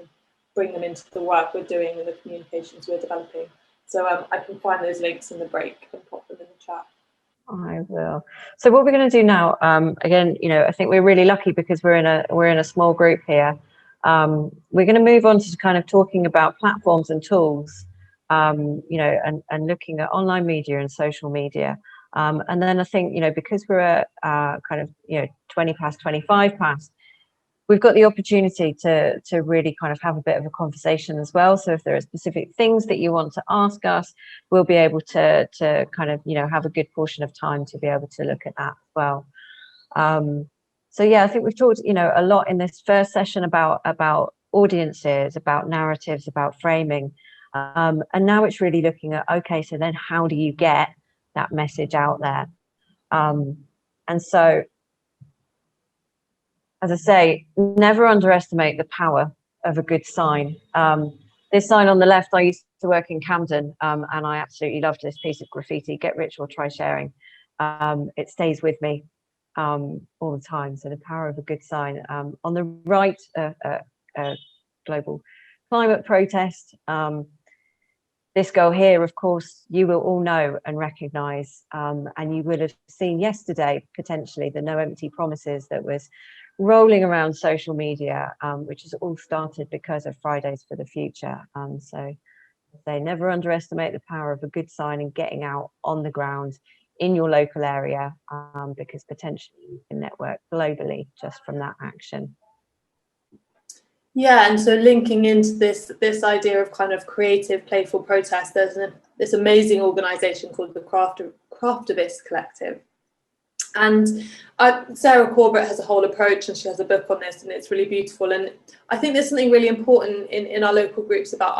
[SPEAKER 1] bring them into the work we're doing and the communications we're developing. So I can find those links in the break and pop them in the chat.
[SPEAKER 2] I will. So what we're going to do now, again, you know, I think we're really lucky because we're in a small group here. We're going to move on to kind of talking about platforms and tools, you know, and looking at online media and social media. And then I think, you know, because we're at kind of, you know, 20 past, 25 past, we've got the opportunity to really kind of have a bit of a conversation as well. So if there are specific things that you want to ask us, we'll be able to kind of, you know, have a good portion of time to be able to look at that as well. So yeah, I think we've talked, you know, a lot in this first session about audiences, about narratives, about framing. And now it's really looking at, okay, so then how do you get that message out there? And so, as I say, never underestimate the power of a good sign. This sign on the left, I used to work in Camden, and I absolutely loved this piece of graffiti, "Get rich or try sharing." It stays with me all the time. So the power of a good sign. On the right, global climate protest. This girl here, of course, you will all know and recognise, and you would have seen yesterday, potentially, the No Empty Promises that was rolling around social media, which has all started because of Fridays for the Future. So they never underestimate the power of a good sign and getting out on the ground in your local area, because potentially you can network globally just from that action.
[SPEAKER 1] Yeah, and so linking into this idea of kind of creative, playful protest, there's this amazing organisation called the Craftivist Collective. And Sarah Corbett has a whole approach, and she has a book on this, and it's really beautiful. And I think there's something really important in our local groups about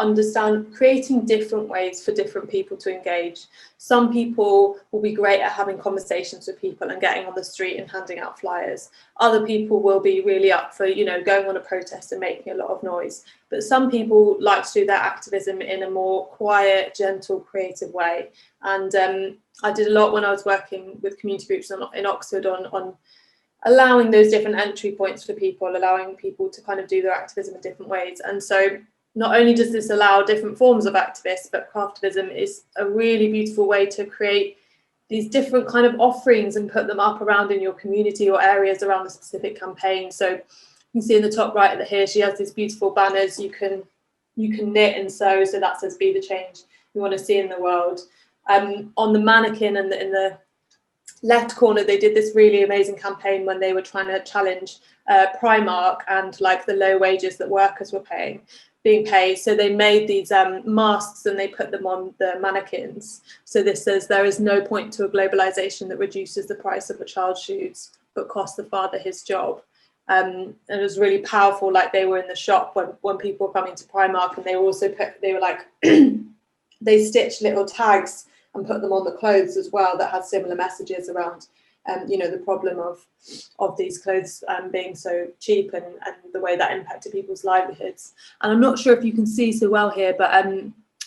[SPEAKER 1] creating different ways for different people to engage. Some people will be great at having conversations with people and getting on the street and handing out flyers. Other people will be really up for, you know, going on a protest and making a lot of noise. But some people like to do their activism in a more quiet, gentle, creative way. And I did a lot when I was working with community groups in Oxford on allowing those different entry points for people, allowing people to kind of do their activism in different ways. And so not only does this allow different forms of activists, but craftivism is a really beautiful way to create these different kind of offerings and put them up around in your community or areas around a specific campaign. So you can see in the top right of here, she has these beautiful banners. You can knit and sew, so that says "Be the change you want to see in the world." On the mannequin and in the left corner, they did this really amazing campaign when they were trying to challenge Primark and like the low wages that workers were being paid. So they made these masks and they put them on the mannequins. So this says, "There is no point to a globalization that reduces the price of a child's shoes, but costs the father his job." it was really powerful. Like they were in the shop when people were coming to Primark, and they were like they stitched little tags and put them on the clothes as well that had similar messages around the problem of these clothes being so cheap and the way that impacted people's livelihoods. And I'm not sure if you can see so well here, but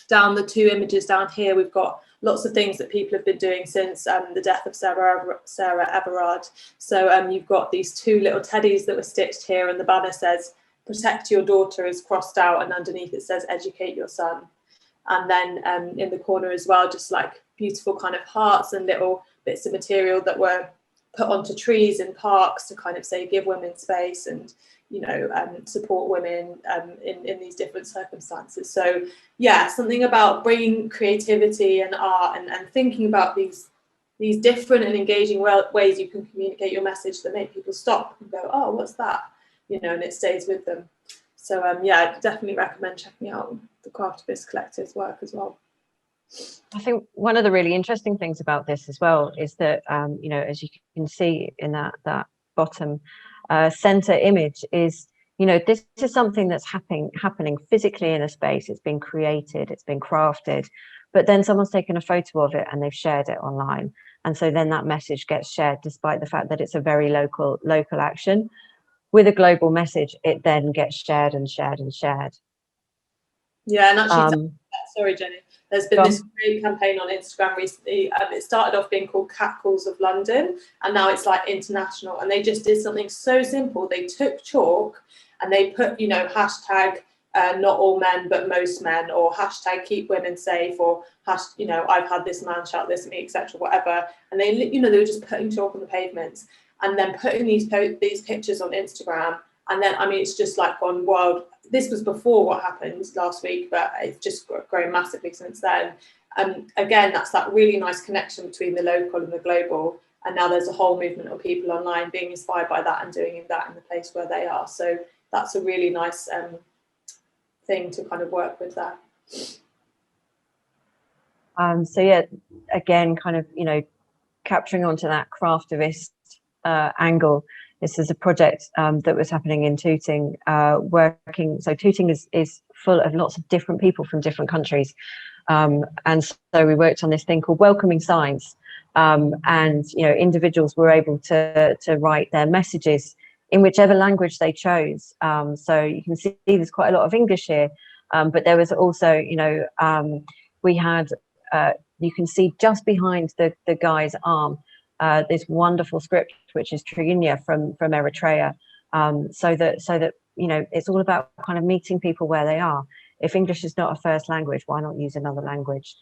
[SPEAKER 1] down the 2 images down here, we've got lots of things that people have been doing since the death of Sarah Everard. So you've got these 2 little teddies that were stitched here, and the banner says "Protect your daughter" is crossed out, and underneath it says "Educate your son." And then in the corner as well, just like beautiful kind of hearts and little bits of material that were put onto trees in parks to kind of say give women space and support women in these different circumstances. So yeah, something about bringing creativity and art and thinking about these different and engaging ways you can communicate your message that make people stop and go, oh, what's that? And it stays with them. So yeah, I definitely recommend checking out the Craftivist Collective's work as well.
[SPEAKER 2] I think one of the really interesting things about this as well is that, as you can see in that bottom center image is, this is something that's happening physically in a space. It's been created, it's been crafted, but then someone's taken a photo of it and they've shared it online. And so then that message gets shared, despite the fact that it's a very local action. With a global message, it then gets shared and shared and shared.
[SPEAKER 1] Yeah, and actually, sorry, Jenny, there's been this great campaign on Instagram recently. It started off being called Catcalls of London, and now it's like international. And they just did something so simple. They took chalk and they put, hashtag not all men but most men, or hashtag keep women safe, or I've had this man shout this at me, etc., whatever. And they were just putting chalk on the pavements and then putting these pictures on Instagram. And then, it's just like gone wild. This was before what happened last week, but it's just grown massively since then. Again, that's that really nice connection between the local and the global. And now there's a whole movement of people online being inspired by that and doing that in the place where they are. So that's a really nice thing to kind of work with there.
[SPEAKER 2] So yeah, again, kind of, capturing onto that craftivist angle. This is a project that was happening in Tooting, so Tooting is full of lots of different people from different countries. And so we worked on this thing called welcoming signs. And, individuals were able to write their messages in whichever language they chose. So you can see there's quite a lot of English here, but there was also, we had, you can see just behind the guy's arm, this wonderful script, which is Triunia from Eritrea, so that it's all about kind of meeting people where they are. If English is not a first language, why not use another language?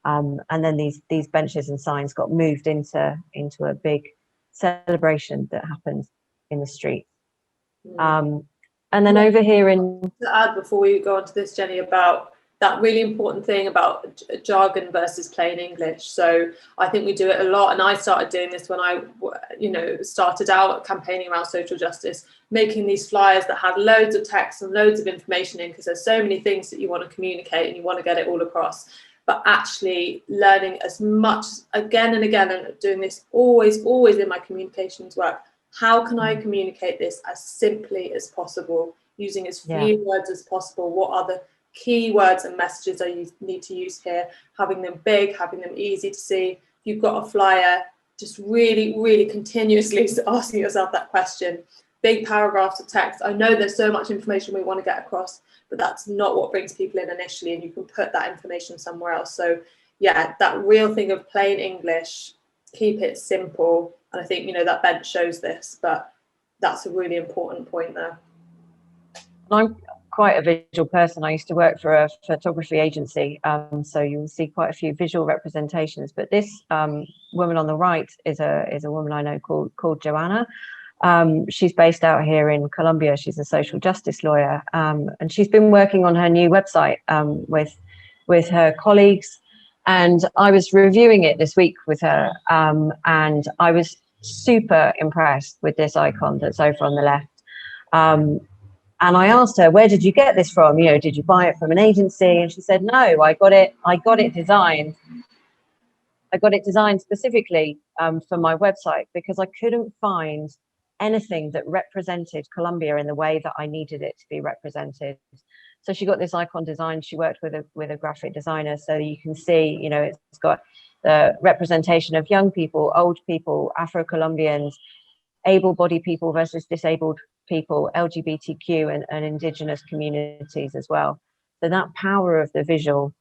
[SPEAKER 2] And then these benches and signs got moved into a big celebration that happened in the street. And then over here to
[SPEAKER 1] add before we go on to this, Jenny, about that really important thing about jargon versus plain English. So I think we do it a lot, and I started doing this when I started out campaigning around social justice, making these flyers that had loads of text and loads of information in, because there's so many things that you want to communicate and you want to get it all across, but actually learning as much again and again, and doing this always in my communications work. How can I communicate this as simply as possible, using as few words as possible? What are the key words and messages I need to use here? Having them big, having them easy to see. If you've got a flyer, just really continuously asking yourself that question. Big paragraphs of text. I know there's so much information we want to get across, but that's not what brings people in initially, and you can put that information somewhere else. So yeah, that real thing of plain English, keep it simple. And I think, that bench shows this, but that's a really important point there.
[SPEAKER 2] I'm quite a visual person. I used to work for a photography agency, so you'll see quite a few visual representations. But this woman on the right is a woman I know called Joanna. She's based out here in Colombia. She's a social justice lawyer, and she's been working on her new website with her colleagues. And I was reviewing it this week with her, and I was super impressed with this icon that's over on the left. And I asked her, where did you get this from? Did you buy it from an agency? And she said, no, I got it designed. I got it designed specifically for my website, because I couldn't find anything that represented Colombia in the way that I needed it to be represented. So she got this icon design. She worked with a graphic designer, so you can see, you know, it's got the representation of young people, old people, Afro-Colombians, able-bodied people versus disabled people, LGBTQ and indigenous communities as well. So that power of the visual,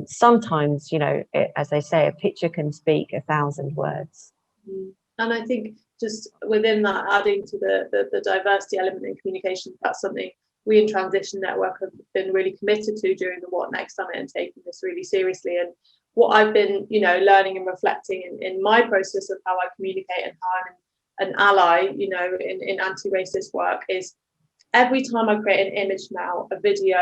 [SPEAKER 2] sometimes, you know, as they say, a picture can speak 1,000 words.
[SPEAKER 1] And I think just within that, adding to the diversity element in communication, that's something we in Transition Network have been really committed to during the What Next Summit and taking this really seriously. And what I've been, you know, learning and reflecting in my process of how I communicate and how I'm an ally, you know, in anti-racist work is every time I create an image now, a video,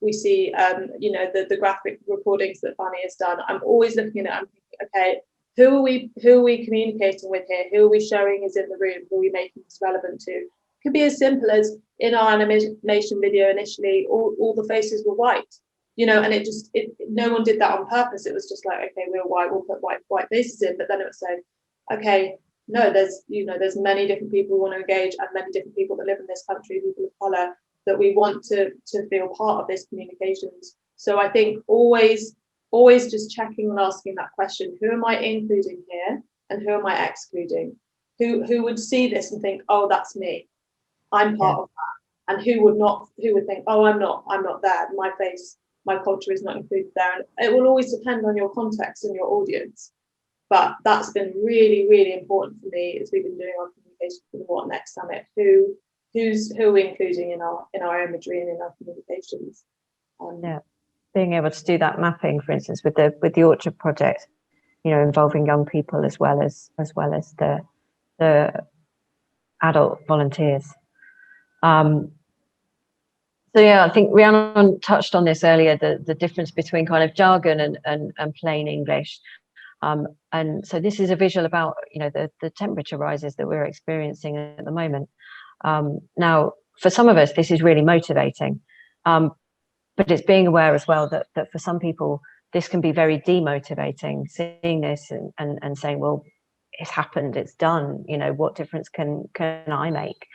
[SPEAKER 1] we see, you know, the graphic recordings that Fanny has done. I'm always looking at it. I'm thinking, okay, who are we communicating with here? Who are we showing is in the room? Who are we making this relevant to? It could be as simple as in our animation video initially, all the faces were white, you know, and no one did that on purpose. It was just like, okay, we're white, we'll put white faces in. But then it was saying, okay, no, there's many different people who want to engage and many different people that live in this country, people of colour, that we want to feel part of this communications. So I think always just checking and asking that question, who am I including here and who am I excluding? Who would see this and think, oh, that's me, I'm part of that, and who would think, oh, I'm not there, my face, my culture is not included there. And it will always depend on your context and your audience, but that's been really, really important for me as we've been doing our communication for the What Next Summit. Who are we including in our imagery and in our communications?
[SPEAKER 2] Yeah, being able to do that mapping, for instance, with the Orchard project, you know, involving young people as well as the adult volunteers. So yeah, I think Rhiannon touched on this earlier, the difference between kind of jargon and plain English. And so this is a visual about, you know, the temperature rises that we're experiencing at the moment. Now, for some of us, this is really motivating, but it's being aware as well that for some people, this can be very demotivating, seeing this and saying, well, it's happened, it's done, you know, what difference can I make?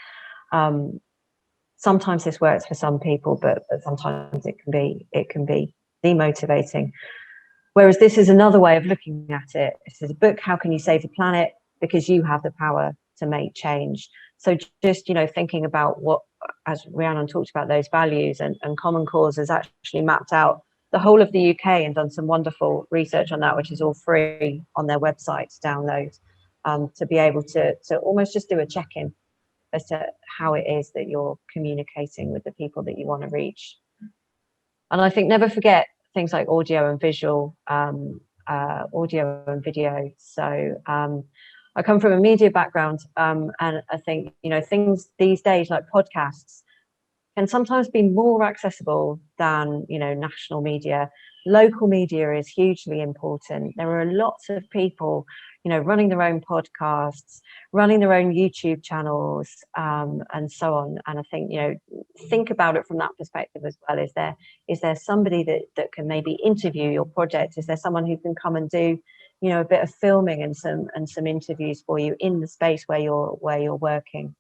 [SPEAKER 2] Sometimes this works for some people, but sometimes it can be demotivating. Whereas this is another way of looking at it. This is a book, How Can You Save the Planet? Because you have the power to make change. So just, you know, thinking about what, as Rhiannon talked about, those values and Common Cause has actually mapped out the whole of the UK and done some wonderful research on that, which is all free on their website to download, to be able to almost just do a check-in as to how it is that you're communicating with the people that you want to reach. And I think never forget things like audio and visual, audio and video. So I come from a media background, and I think, you know, things these days like podcasts can sometimes be more accessible than, you know, national media. Local media is hugely important. There are lots of people, you know, running their own podcasts, running their own YouTube channels, and so on. And I think, you know, think about it from that perspective as well. Is there somebody that can maybe interview your project? Is there someone who can come and do, you know, a bit of filming and some interviews for you in the space where you're working?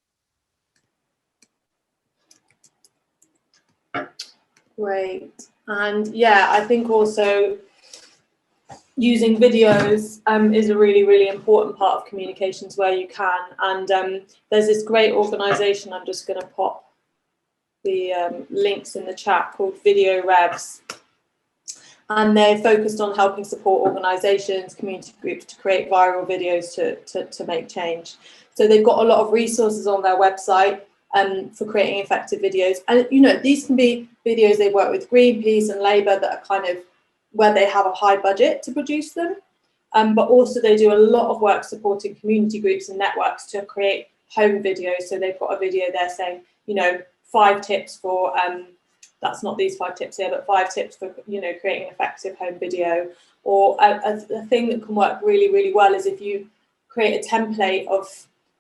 [SPEAKER 1] Great. And yeah, I think also using videos is a really, really important part of communications where you can. And there's this great organisation, I'm just going to pop the links in the chat, called Video Revs. And they're focused on helping support organisations, community groups to create viral videos to make change. So they've got a lot of resources on their website for creating effective videos. And, you know, these can be videos they work with Greenpeace and Labour that are kind of where they have a high budget to produce them. But also they do a lot of work supporting community groups and networks to create home videos. So they've got a video there saying, you know, 5 tips for, that's not these 5 tips here, but 5 tips for, you know, creating an effective home video. Or a thing that can work really, really well is if you create a template of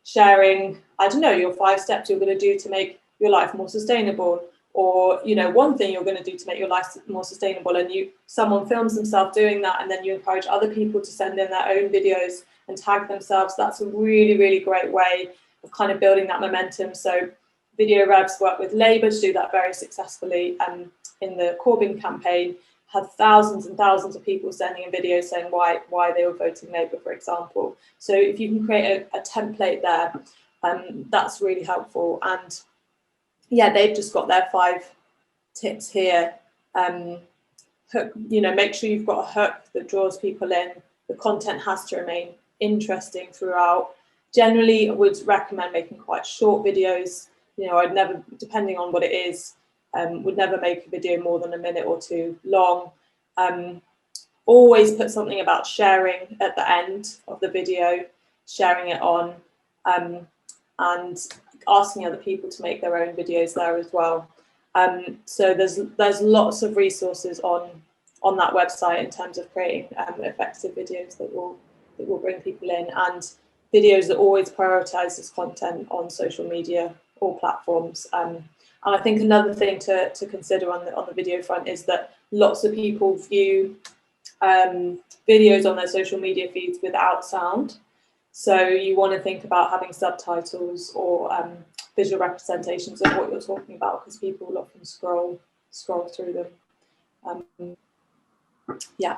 [SPEAKER 1] sharing, I don't know, your 5 steps you're going to do to make your life more sustainable, or, you know, one thing you're going to do to make your life more sustainable, and someone films themselves doing that, and then you encourage other people to send in their own videos and tag themselves. That's a really, really great way kind of building that momentum. So Video Revs worked with Labour to do that very successfully in the Corbyn campaign, had thousands and thousands of people sending a video saying why they were voting Labour, for example. So if you can create a template there, that's really helpful. And yeah, they've just got their 5 tips here. Hook, make sure you've got a hook that draws people in. The content has to remain interesting throughout. Generally, I would recommend making quite short videos. I'd never, depending on what it is, would never make a video more than a minute or 2 long. Always put something about sharing at the end of the video, sharing it on, and asking other people to make their own videos there as well. So there's lots of resources on that website in terms of creating effective videos that will bring people in, and videos that always prioritize this content on social media or platforms. And I think another thing to consider on the video front is that lots of people view videos on their social media feeds without sound. So you want to think about having subtitles or visual representations of what you're talking about, because people will often scroll through them. Yeah.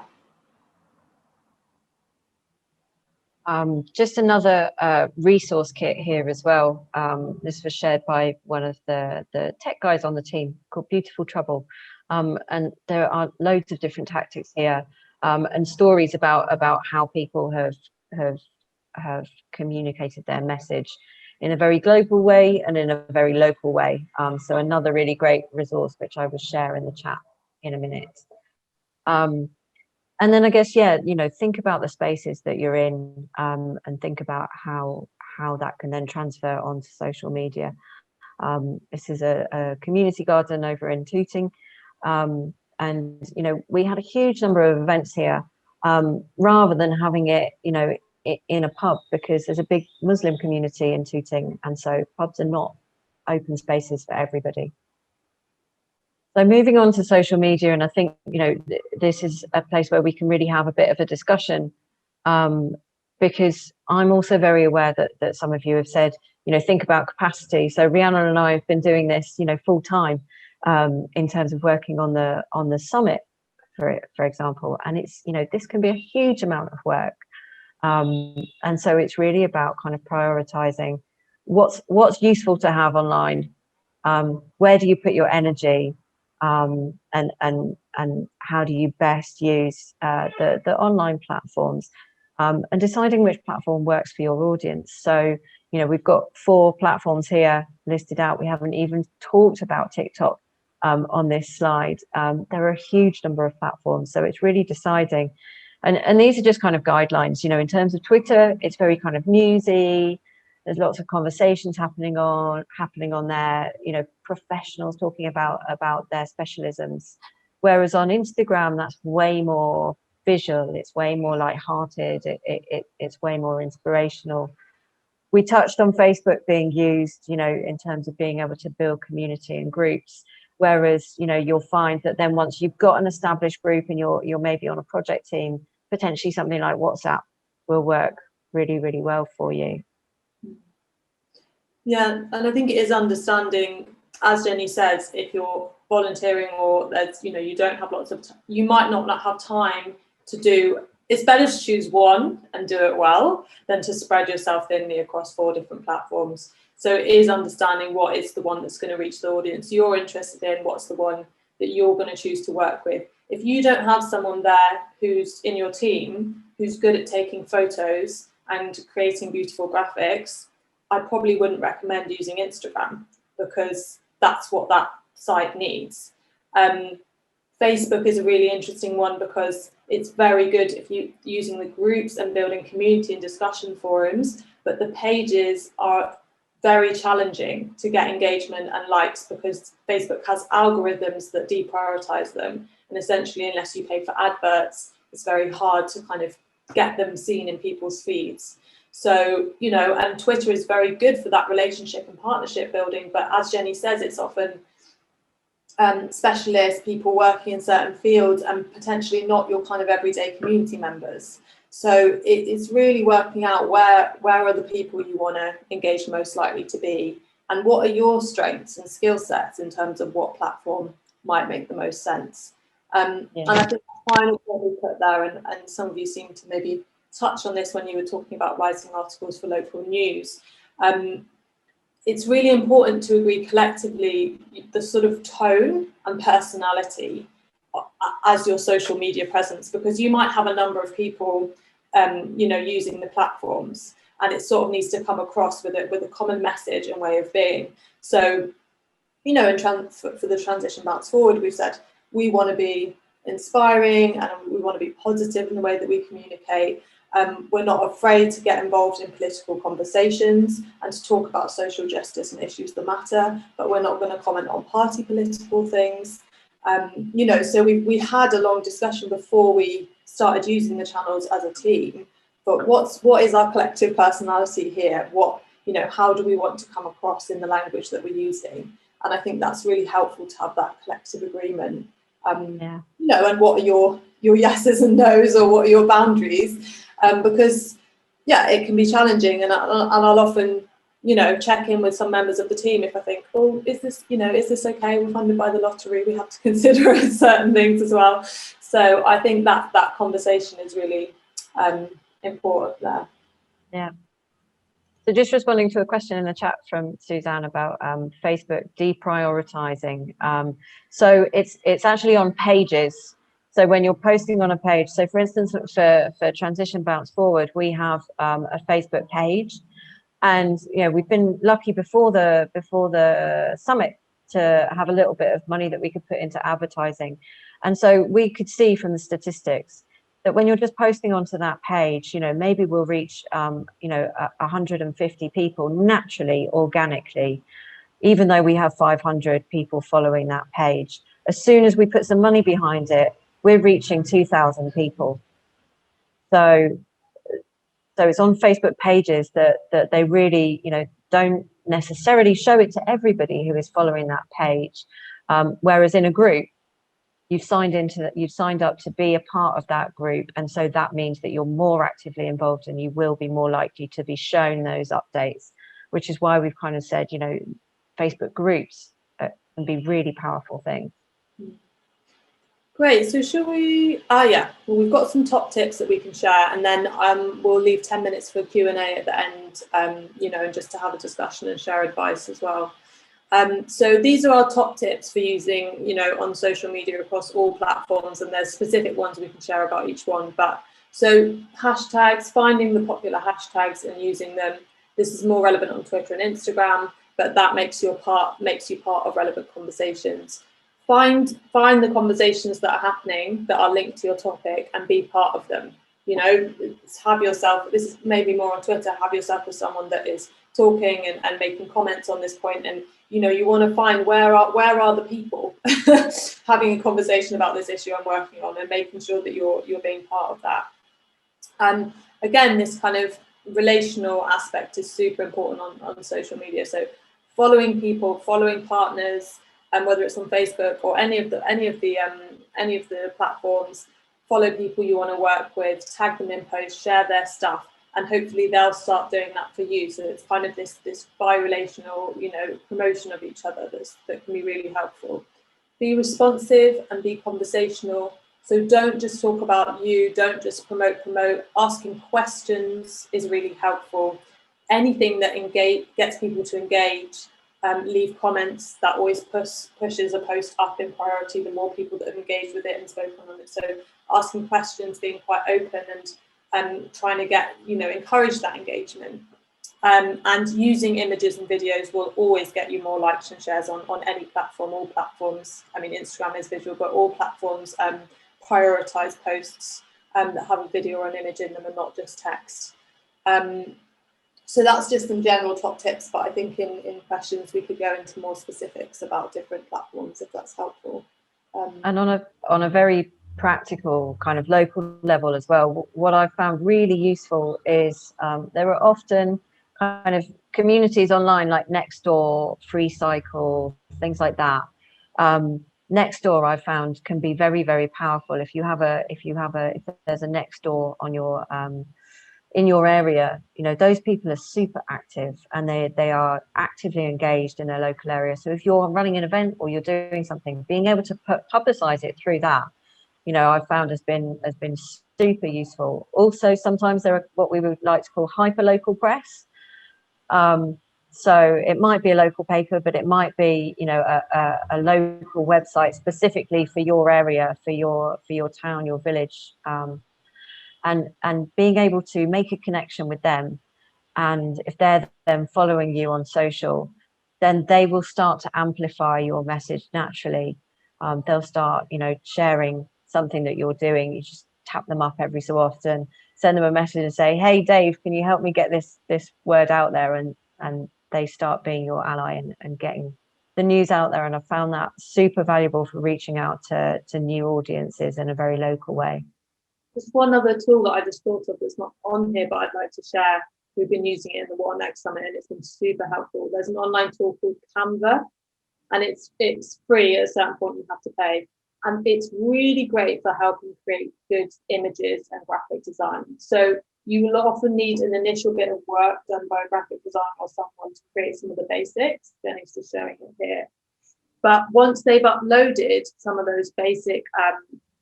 [SPEAKER 2] Just another resource kit here as well. This was shared by one of the tech guys on the team, called Beautiful Trouble. And there are loads of different tactics here, and stories about how people have communicated their message in a very global way and in a very local way. So another really great resource, which I will share in the chat in a minute. And then I guess, think about the spaces that you're in, and think about how that can then transfer onto social media. This is a community garden over in Tooting. And, we had a huge number of events here, rather than having it, in a pub, because there's a big Muslim community in Tooting. And so pubs are not open spaces for everybody. So moving on to social media, and I think, this is a place where we can really have a bit of a discussion, because I'm also very aware that some of you have said, think about capacity. So Rhiannon and I have been doing this, full time, in terms of working on the summit, for example, and it's, this can be a huge amount of work. And so it's really about kind of prioritizing what's useful to have online, where do you put your energy, and how do you best use the online platforms, and deciding which platform works for your audience. So, we've got 4 platforms here listed out. We haven't even talked about TikTok on this slide. There are a huge number of platforms, so it's really deciding. And these are just kind of guidelines. In terms of Twitter, it's very kind of newsy. There's lots of conversations happening on there, professionals talking about their specialisms. Whereas on Instagram, that's way more visual, it's way more lighthearted, it's way more inspirational. We touched on Facebook being used, in terms of being able to build community and groups. Whereas, you'll find that then once you've got an established group and you're maybe on a project team, potentially something like WhatsApp will work really, really well for you.
[SPEAKER 1] Yeah, and I think it is understanding, as Jenny says, if you're volunteering or there's, you don't have lots of you might not have time to do. It's better to choose one and do it well than to spread yourself thinly across 4 different platforms. So it is understanding what is the one that's going to reach the audience you're interested in, what's the one that you're going to choose to work with. If you don't have someone there who's in your team who's good at taking photos and creating beautiful graphics, I probably wouldn't recommend using Instagram, because that's what that site needs. Facebook is a really interesting one because it's very good if you're using the groups and building community and discussion forums, but the pages are very challenging to get engagement and likes because Facebook has algorithms that deprioritize them. And essentially, unless you pay for adverts, it's very hard to kind of get them seen in people's feeds. So, and Twitter is very good for that relationship and partnership building. But as Jenny says, it's often specialists, people working in certain fields and potentially not your kind of everyday community members. So it's really working out where are the people you want to engage most likely to be, and what are your strengths and skill sets in terms of what platform might make the most sense. And I think the final point we put there, and some of you seem to maybe touch on this when you were talking about writing articles for local news. It's really important to agree collectively the sort of tone and personality as your social media presence, because you might have a number of people, using the platforms, and it sort of needs to come across with a common message and way of being. So, for the transition bounce forward, we've said we want to be inspiring and we want to be positive in the way that we communicate. We're not afraid to get involved in political conversations and to talk about social justice and issues that matter, but we're not going to comment on party political things. So we had a long discussion before we started using the channels as a team, but what is our collective personality here? How do we want to come across in the language that we're using? And I think that's really helpful to have that collective agreement. And what are your yeses and nos, or what are your boundaries? Because it can be challenging, and I'll often check in with some members of the team if I think, is this okay? We're funded by the lottery, we have to consider certain things as well. So I think that conversation is really important there.
[SPEAKER 2] Yeah. So just responding to a question in the chat from Suzanne about Facebook deprioritizing. So it's actually on pages. So when you're posting on a page, so for instance, for Transition Bounce Forward, we have a Facebook page, and we've been lucky before the summit to have a little bit of money that we could put into advertising, and so we could see from the statistics that when you're just posting onto that page, maybe we'll reach 150 people naturally, organically, even though we have 500 people following that page. As soon as we put some money behind it, we're reaching 2,000 people. So it's on Facebook pages that they really, don't necessarily show it to everybody who is following that page. Whereas in a group, you've signed up to be a part of that group, and so that means that you're more actively involved and you will be more likely to be shown those updates, which is why we've kind of said, Facebook groups can be really powerful things.
[SPEAKER 1] Great. So shall we? Well, we've got some top tips that we can share, and then we'll leave 10 minutes for Q&A at the end, and just to have a discussion and share advice as well. So these are our top tips for using, on social media across all platforms, and there's specific ones we can share about each one. But so hashtags, finding the popular hashtags and using them. This is more relevant on Twitter and Instagram, but that makes you part of relevant conversations. Find the conversations that are happening that are linked to your topic and be part of them. Have yourself, this is maybe more on Twitter, have yourself with someone that is talking and making comments on this point, and you want to find where are the people having a conversation about this issue I'm working on, and making sure that you're being part of that. And again, this kind of relational aspect is super important on social media. So following people, following partners, and whether it's on Facebook or any of the platforms, follow people you want to work with, tag them in posts, share their stuff, and hopefully they'll start doing that for you. So it's kind of this bi-relational, promotion of each other that can be really helpful. Be responsive and be conversational. So don't just talk about you, don't just promote. Asking questions is really helpful. Anything that gets people to engage, leave comments. That always pushes a post up in priority, the more people that have engaged with it and spoken on it. So asking questions, being quite open, and trying to get, encourage that engagement. And using images and videos will always get you more likes and shares on any platform. All platforms, Instagram is visual, but all platforms prioritize posts that have a video or an image in them and not just text. So that's just some general top tips, but I think in questions we could go into more specifics about different platforms if that's helpful.
[SPEAKER 2] And on a very practical kind of local level as well, what I've found really useful is there are often kind of communities online like Nextdoor, Free Cycle, things like that, Nextdoor, I found, can be very, very powerful. If there's a Nextdoor on your in your area, you know, those people are super active and they are actively engaged in their local area. So if you're running an event or you're doing something, being able to publicize it through that, you know, I've found has been super useful. Also, sometimes there are what we would like to call hyper local press. So it might be a local paper, but it might be, you know, a local website specifically for your area, for your town, your village, and being able to make a connection with them. And if they're then following you on social, then they will start to amplify your message naturally. They'll start, you know, sharing something that you're doing. You just tap them up every so often, send them a message and say, hey Dave, can you help me get this word out there? And they start being your ally and getting the news out there. And I found that super valuable for reaching out to new audiences in a very local way.
[SPEAKER 1] There's one other tool that I just thought of that's not on here, but I'd like to share. We've been using it in the What Next Summit and it's been super helpful. There's an online tool called Canva, and it's free. At a certain point you have to pay, and it's really great for helping create good images and graphic design. So you will often need an initial bit of work done by a graphic designer or someone to create some of the basics. Jenny's just showing it here. But once they've uploaded some of those basic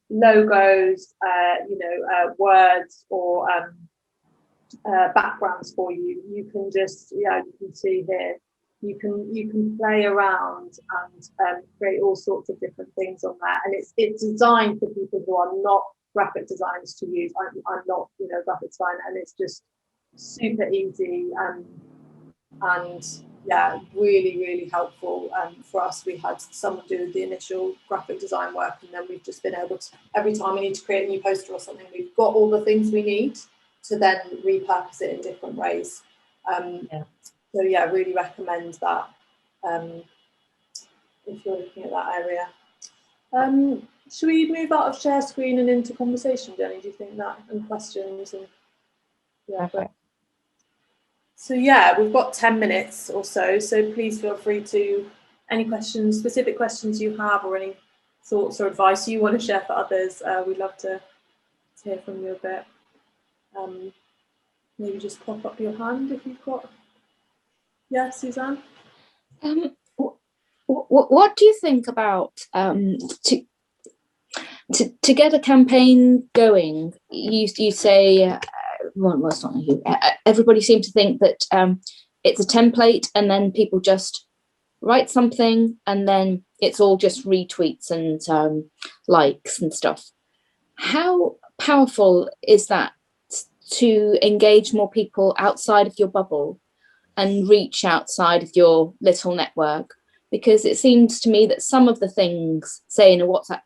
[SPEAKER 1] logos, words or backgrounds for you, you can just, you can see here, you can play around and create all sorts of different things on that. And it's designed for people who are not graphic designers to use. I'm not, you know, graphic designer, and it's just super easy and yeah, really, really helpful for us. We had someone do the initial graphic design work, and then we've just been able to, every time we need to create a new poster or something, we've got all the things we need to then repurpose it in different ways. So yeah, really recommend that if you're looking at that area. Should we move out of share screen and into conversation, Jenny? Do you think that, and questions? And yeah. So yeah, we've got 10 minutes or so, so please feel free to, any questions, specific questions you have, or any thoughts or advice you want to share for others. We'd love to hear from you a bit. Maybe just pop up your hand if you've got. Yeah, Suzanne?
[SPEAKER 8] What do you think about to get a campaign going? You say, well, it's not you. Everybody seems to think that it's a template, and then people just write something, and then it's all just retweets and likes and stuff. How powerful is that to engage more people outside of your bubble and reach outside of your little network? Because it seems to me that some of the things, say in a WhatsApp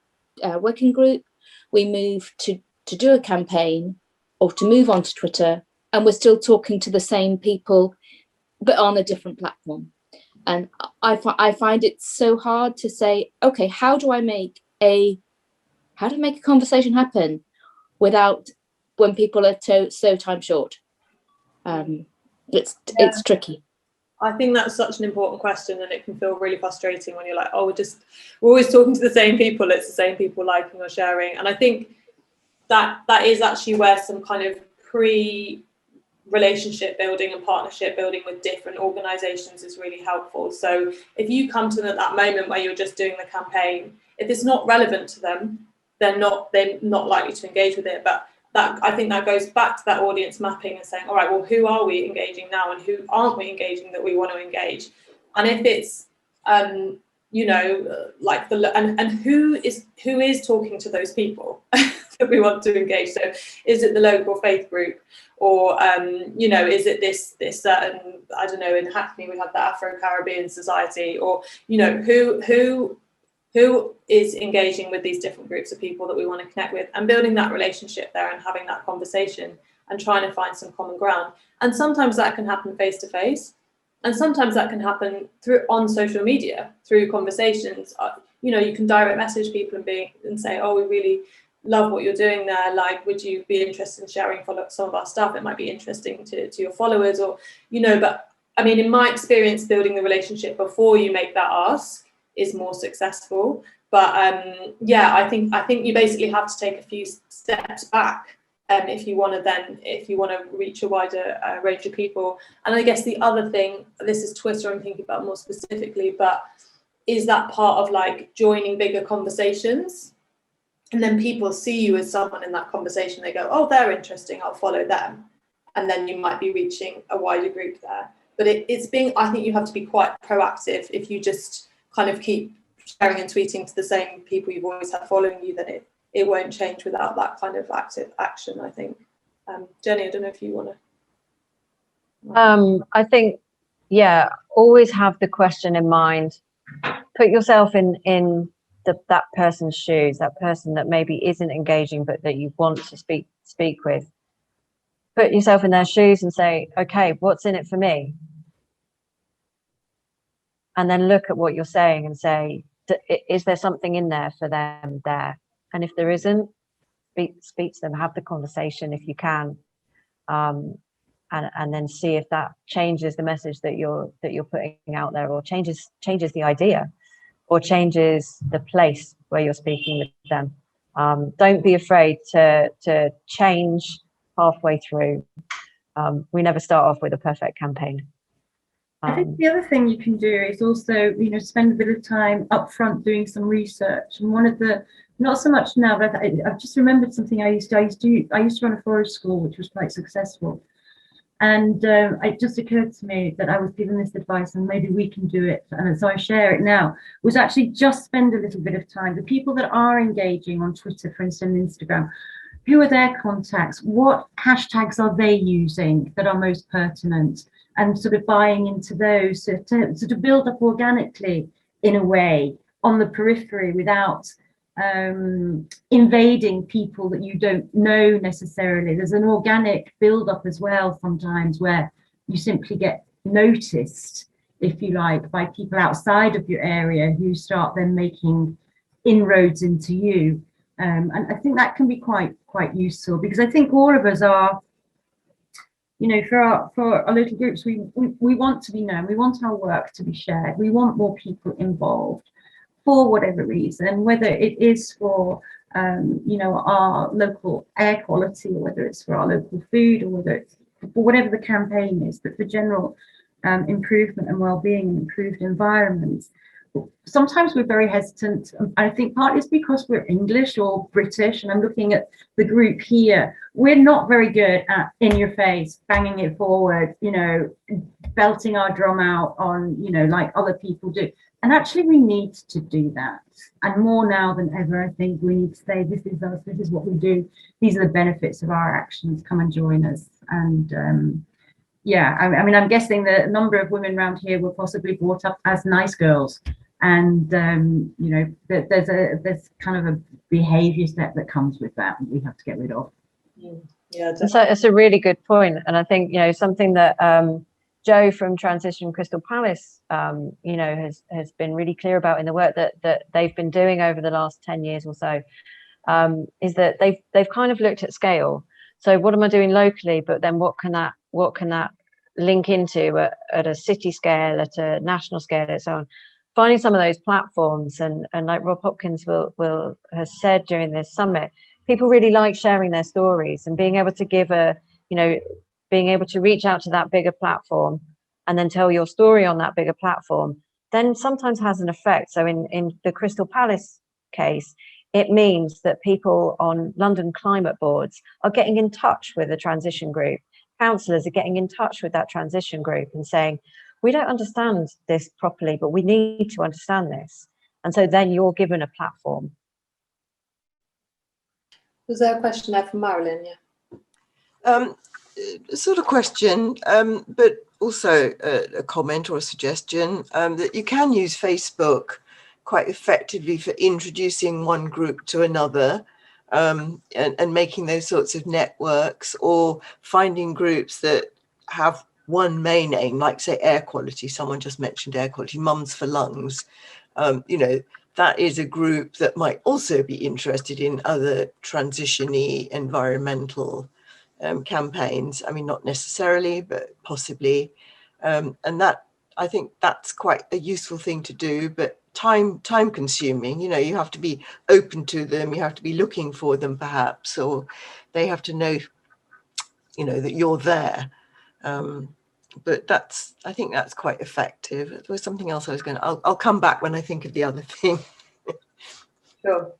[SPEAKER 8] working group, we move to do a campaign or to move on to Twitter, and we're still talking to the same people, but on a different platform. And I find it so hard to say, okay, how do I make a conversation happen without, when people are so time short? It's tricky.
[SPEAKER 1] I think that's such an important question, and it can feel really frustrating when you're like, oh, we're always talking to the same people. It's the same people liking or sharing. And I think that is actually where some kind of relationship building and partnership building with different organizations is really helpful. So if you come to them at that moment where you're just doing the campaign, if it's not relevant to them, they're not likely to engage with it. But I think that goes back to that audience mapping and saying, all right, well, who are we engaging now, and who aren't we engaging that we want to engage? And if it's like who is talking to those people that we want to engage? So is it the local faith group, or is it this certain, I don't know, in Hackney we have the Afro-Caribbean Society, or who is engaging with these different groups of people that we want to connect with, and building that relationship there and having that conversation and trying to find some common ground. And sometimes that can happen face to face, and sometimes that can happen on social media through conversations. You can direct message people and say, oh, we really love what you're doing there, like, would you be interested in sharing some of our stuff? It might be interesting to your followers, or but I mean, in my experience, building the relationship before you make that ask is more successful. But yeah, I think you basically have to take a few steps back if you want to reach a wider range of people. And I guess the other thing, this is Twitter I'm thinking about more specifically, but is that part of like joining bigger conversations, and then people see you as someone in that conversation, they go, oh, they're interesting, I'll follow them, and then you might be reaching a wider group there. But I think you have to be quite proactive. If you just kind of keep sharing and tweeting to the same people you've always had following you, then it won't change without that kind of active action, I think. Jenny, I don't know if you want
[SPEAKER 2] to. I think, yeah, always have the question in mind. Put yourself in that person's shoes, that person that maybe isn't engaging but that you want to speak with. Put yourself in their shoes and say, okay, what's in it for me? And then look at what you're saying and say, is there something in there for them there? And if there isn't, speak to them, have the conversation if you can, and then see if that changes the message that you're putting out there, or changes the idea, or changes the place where you're speaking with them. Don't be afraid to change halfway through. We never start off with a perfect campaign.
[SPEAKER 6] I think the other thing you can do is also, spend a bit of time up front doing some research. And one of the, not so much now, but I've just remembered something I used to run a forest school, which was quite successful. And it just occurred to me that I was given this advice, and maybe we can do it. And so I share it now, was actually just spend a little bit of time. The people that are engaging on Twitter, for instance, Instagram, who are their contacts? What hashtags are they using that are most pertinent? And sort of buying into those to build up organically in a way on the periphery without invading people that you don't know necessarily. There's an organic build up as well sometimes where you simply get noticed, if you like, by people outside of your area who start then making inroads into you. And I think that can be quite useful, because I think all of us are, for our little groups, we want to be known, we want our work to be shared, we want more people involved for whatever reason, whether it is for our local air quality, or whether it's for our local food, or whether it's for whatever the campaign is, but for general improvement and well-being and improved environments. Sometimes we're very hesitant. I think partly it's because we're English or British, and I'm looking at the group here. We're not very good at in your face, banging it forward, belting our drum out on, like other people do. And actually we need to do that. And more now than ever, I think we need to say, this is us, this is what we do. These are the benefits of our actions. Come and join us. And yeah, I mean, I'm guessing the number of women around here were possibly brought up as nice girls. And there's kind of a behavior step that comes with that we have to get rid of.
[SPEAKER 1] Yeah,
[SPEAKER 2] so it's a really good point. And I think something that Joe from Transition Crystal Palace has been really clear about in the work that they've been doing over the last 10 years or so, is that they've kind of looked at scale. So what am I doing locally, but then what can that link into at a city scale, at a national scale, and so on. Finding some of those platforms, and like Rob Hopkins has said during this summit, people really like sharing their stories and being able to being able to reach out to that bigger platform and then tell your story on that bigger platform, then sometimes has an effect. So in the Crystal Palace case, it means that people on London climate boards are getting in touch with a transition group. Councillors are getting in touch with that transition group and saying, we don't understand this properly, but we need to understand this. And so then you're given a platform.
[SPEAKER 1] Was there a question there from Marilyn? Yeah.
[SPEAKER 3] Sort of question, but also a comment or a suggestion, that you can use Facebook quite effectively for introducing one group to another, and making those sorts of networks, or finding groups that have one main aim, like say air quality. Someone just mentioned air quality, Mums for Lungs. That is a group that might also be interested in other transition-y environmental campaigns. I mean, not necessarily, but possibly. And that, I think that's quite a useful thing to do, but time consuming. You know, you have to be open to them, you have to be looking for them perhaps, or they have to know, you know, that you're there. But I think that's quite effective. There was something else I was going to, I'll come back when I think of the other thing.
[SPEAKER 1] Sure.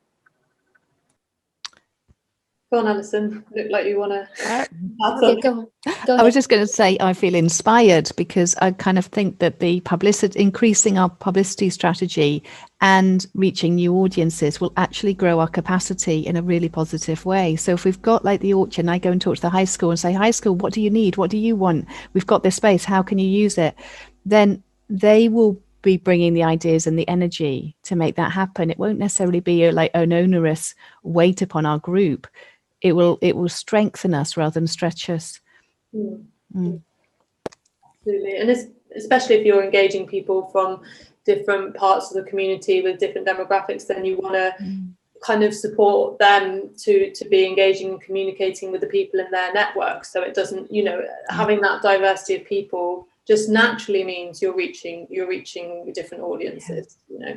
[SPEAKER 1] Go on, Alison. Look like you want to add
[SPEAKER 8] Yeah,
[SPEAKER 1] something.
[SPEAKER 8] go on. Go
[SPEAKER 5] I
[SPEAKER 8] ahead.
[SPEAKER 5] was just going to say I feel inspired because I kind of think that the publicity, increasing our publicity strategy and reaching new audiences will actually grow our capacity in a really positive way. So if we've got like the Orchard, and I go and talk to the high school and say, high school, what do you need? What do you want? We've got this space. How can you use it? Then they will be bringing the ideas and the energy to make that happen. It won't necessarily be like an onerous weight upon our group. It will strengthen us rather than stretch us.
[SPEAKER 1] Absolutely. And especially if you're engaging people from different parts of the community with different demographics, then you want to kind of support them to be engaging and communicating with the people in their network. So it doesn't, you know, having that diversity of people just naturally means you're reaching different audiences, you know.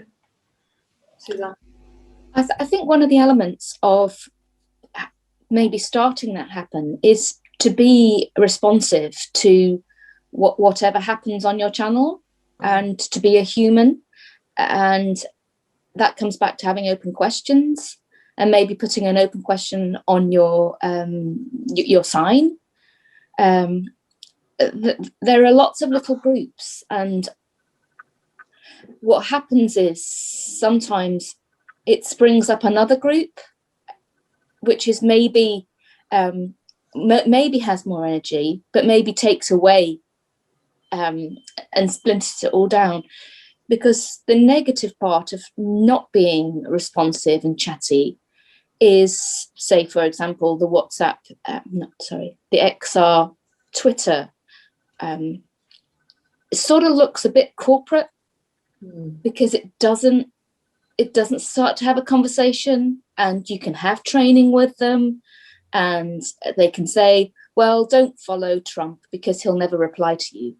[SPEAKER 1] Suzanne?
[SPEAKER 8] I think one of the elements of maybe starting that happen is to be responsive to whatever happens on your channel and to be a human. And that comes back to having open questions and maybe putting an open question on your sign. There are lots of little groups, and what happens is sometimes it springs up another group which is maybe has more energy, but maybe takes away and splinters it all down. Because the negative part of not being responsive and chatty is, say, for example, the WhatsApp, the XR Twitter. It sort of looks a bit corporate because it doesn't start to have a conversation, and you can have training with them and they can say, well, don't follow Trump because he'll never reply to you,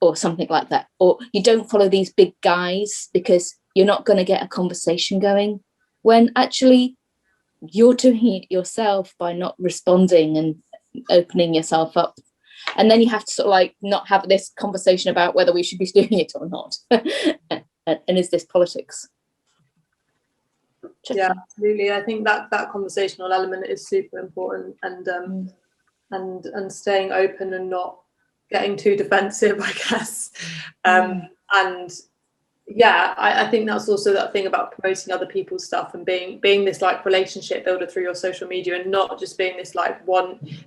[SPEAKER 8] or something like that. Or you don't follow these big guys because you're not going to get a conversation going, when actually you're doing it yourself by not responding and opening yourself up. And then you have to sort of like not have this conversation about whether we should be doing it or not. And is this politics?
[SPEAKER 1] Yeah, absolutely. I think that conversational element is super important, and staying open and not getting too defensive, I guess. And yeah, I think that's also that thing about promoting other people's stuff and being this like relationship builder through your social media, and not just being this like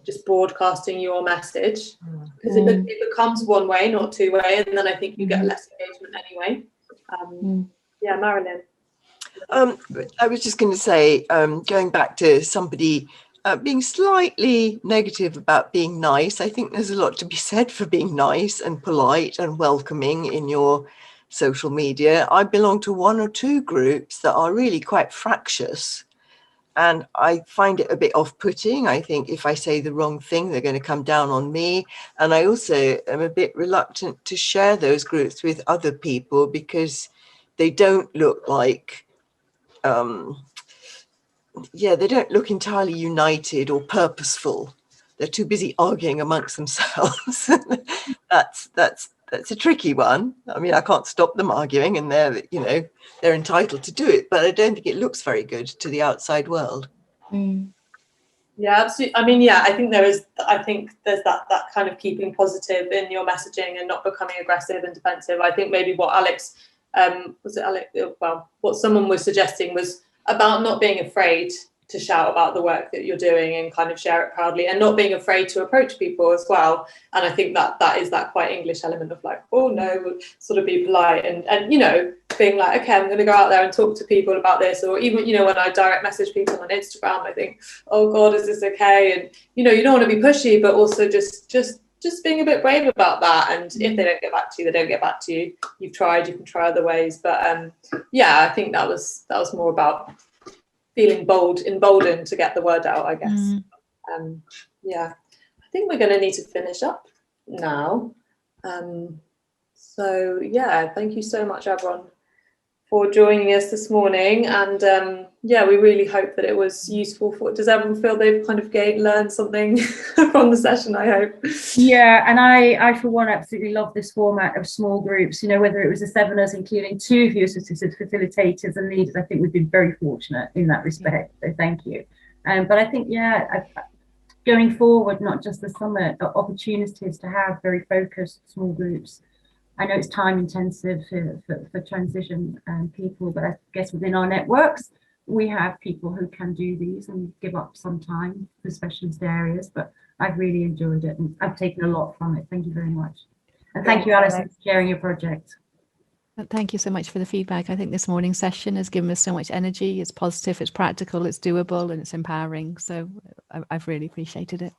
[SPEAKER 1] just broadcasting your message, because it becomes one way, not two way, and then I think you get less engagement anyway. Yeah, Marilyn.
[SPEAKER 3] I was just going to say, going back to somebody being slightly negative about being nice, I think there's a lot to be said for being nice and polite and welcoming in your social media. I belong to one or two groups that are really quite fractious, and I find it a bit off-putting. I think if I say the wrong thing, they're going to come down on me. And I also am a bit reluctant to share those groups with other people because they don't look like they don't look entirely united or purposeful. They're too busy arguing amongst themselves. That's a tricky one. I mean, I can't stop them arguing, and they're entitled to do it, but I don't think it looks very good to the outside world.
[SPEAKER 1] Yeah, absolutely. I mean, yeah, I think there's that kind of keeping positive in your messaging and not becoming aggressive and defensive. I think maybe what Alex what someone was suggesting was about not being afraid to shout about the work that you're doing and kind of share it proudly, and not being afraid to approach people as well. And I think that is that quite English element of like, oh no, we'll sort of be polite and being like, okay, I'm going to go out there and talk to people about this. Or even, when I direct message people on Instagram, I think, oh God, is this okay? And, you don't want to be pushy, but also just being a bit brave about that. And if they don't get back to you, they don't get back to you. You've tried, you can try other ways. But I think that was more about feeling emboldened to get the word out, I guess. I think we're going to need to finish up now. Thank you so much, everyone, for joining us this morning, and yeah, we really hope that it was useful. Does everyone feel they've kind of learned something from the session? I hope.
[SPEAKER 6] Yeah, and I for one absolutely love this format of small groups. You know, whether it was the 7 of us, including 2 of you as facilitators and leaders, I think we've been very fortunate in that respect. So thank you. But I think, yeah, going forward, not just the summit, but opportunities to have very focused small groups. I know it's time intensive for transition people, but I guess within our networks, we have people who can do these and give up some time for specialist areas, but I've really enjoyed it and I've taken a lot from it. Thank you very much. And thank you, Alison, for sharing your project.
[SPEAKER 5] Thank you so much for the feedback. I think this morning's session has given us so much energy. It's positive, it's practical, it's doable, and it's empowering. So I've really appreciated it.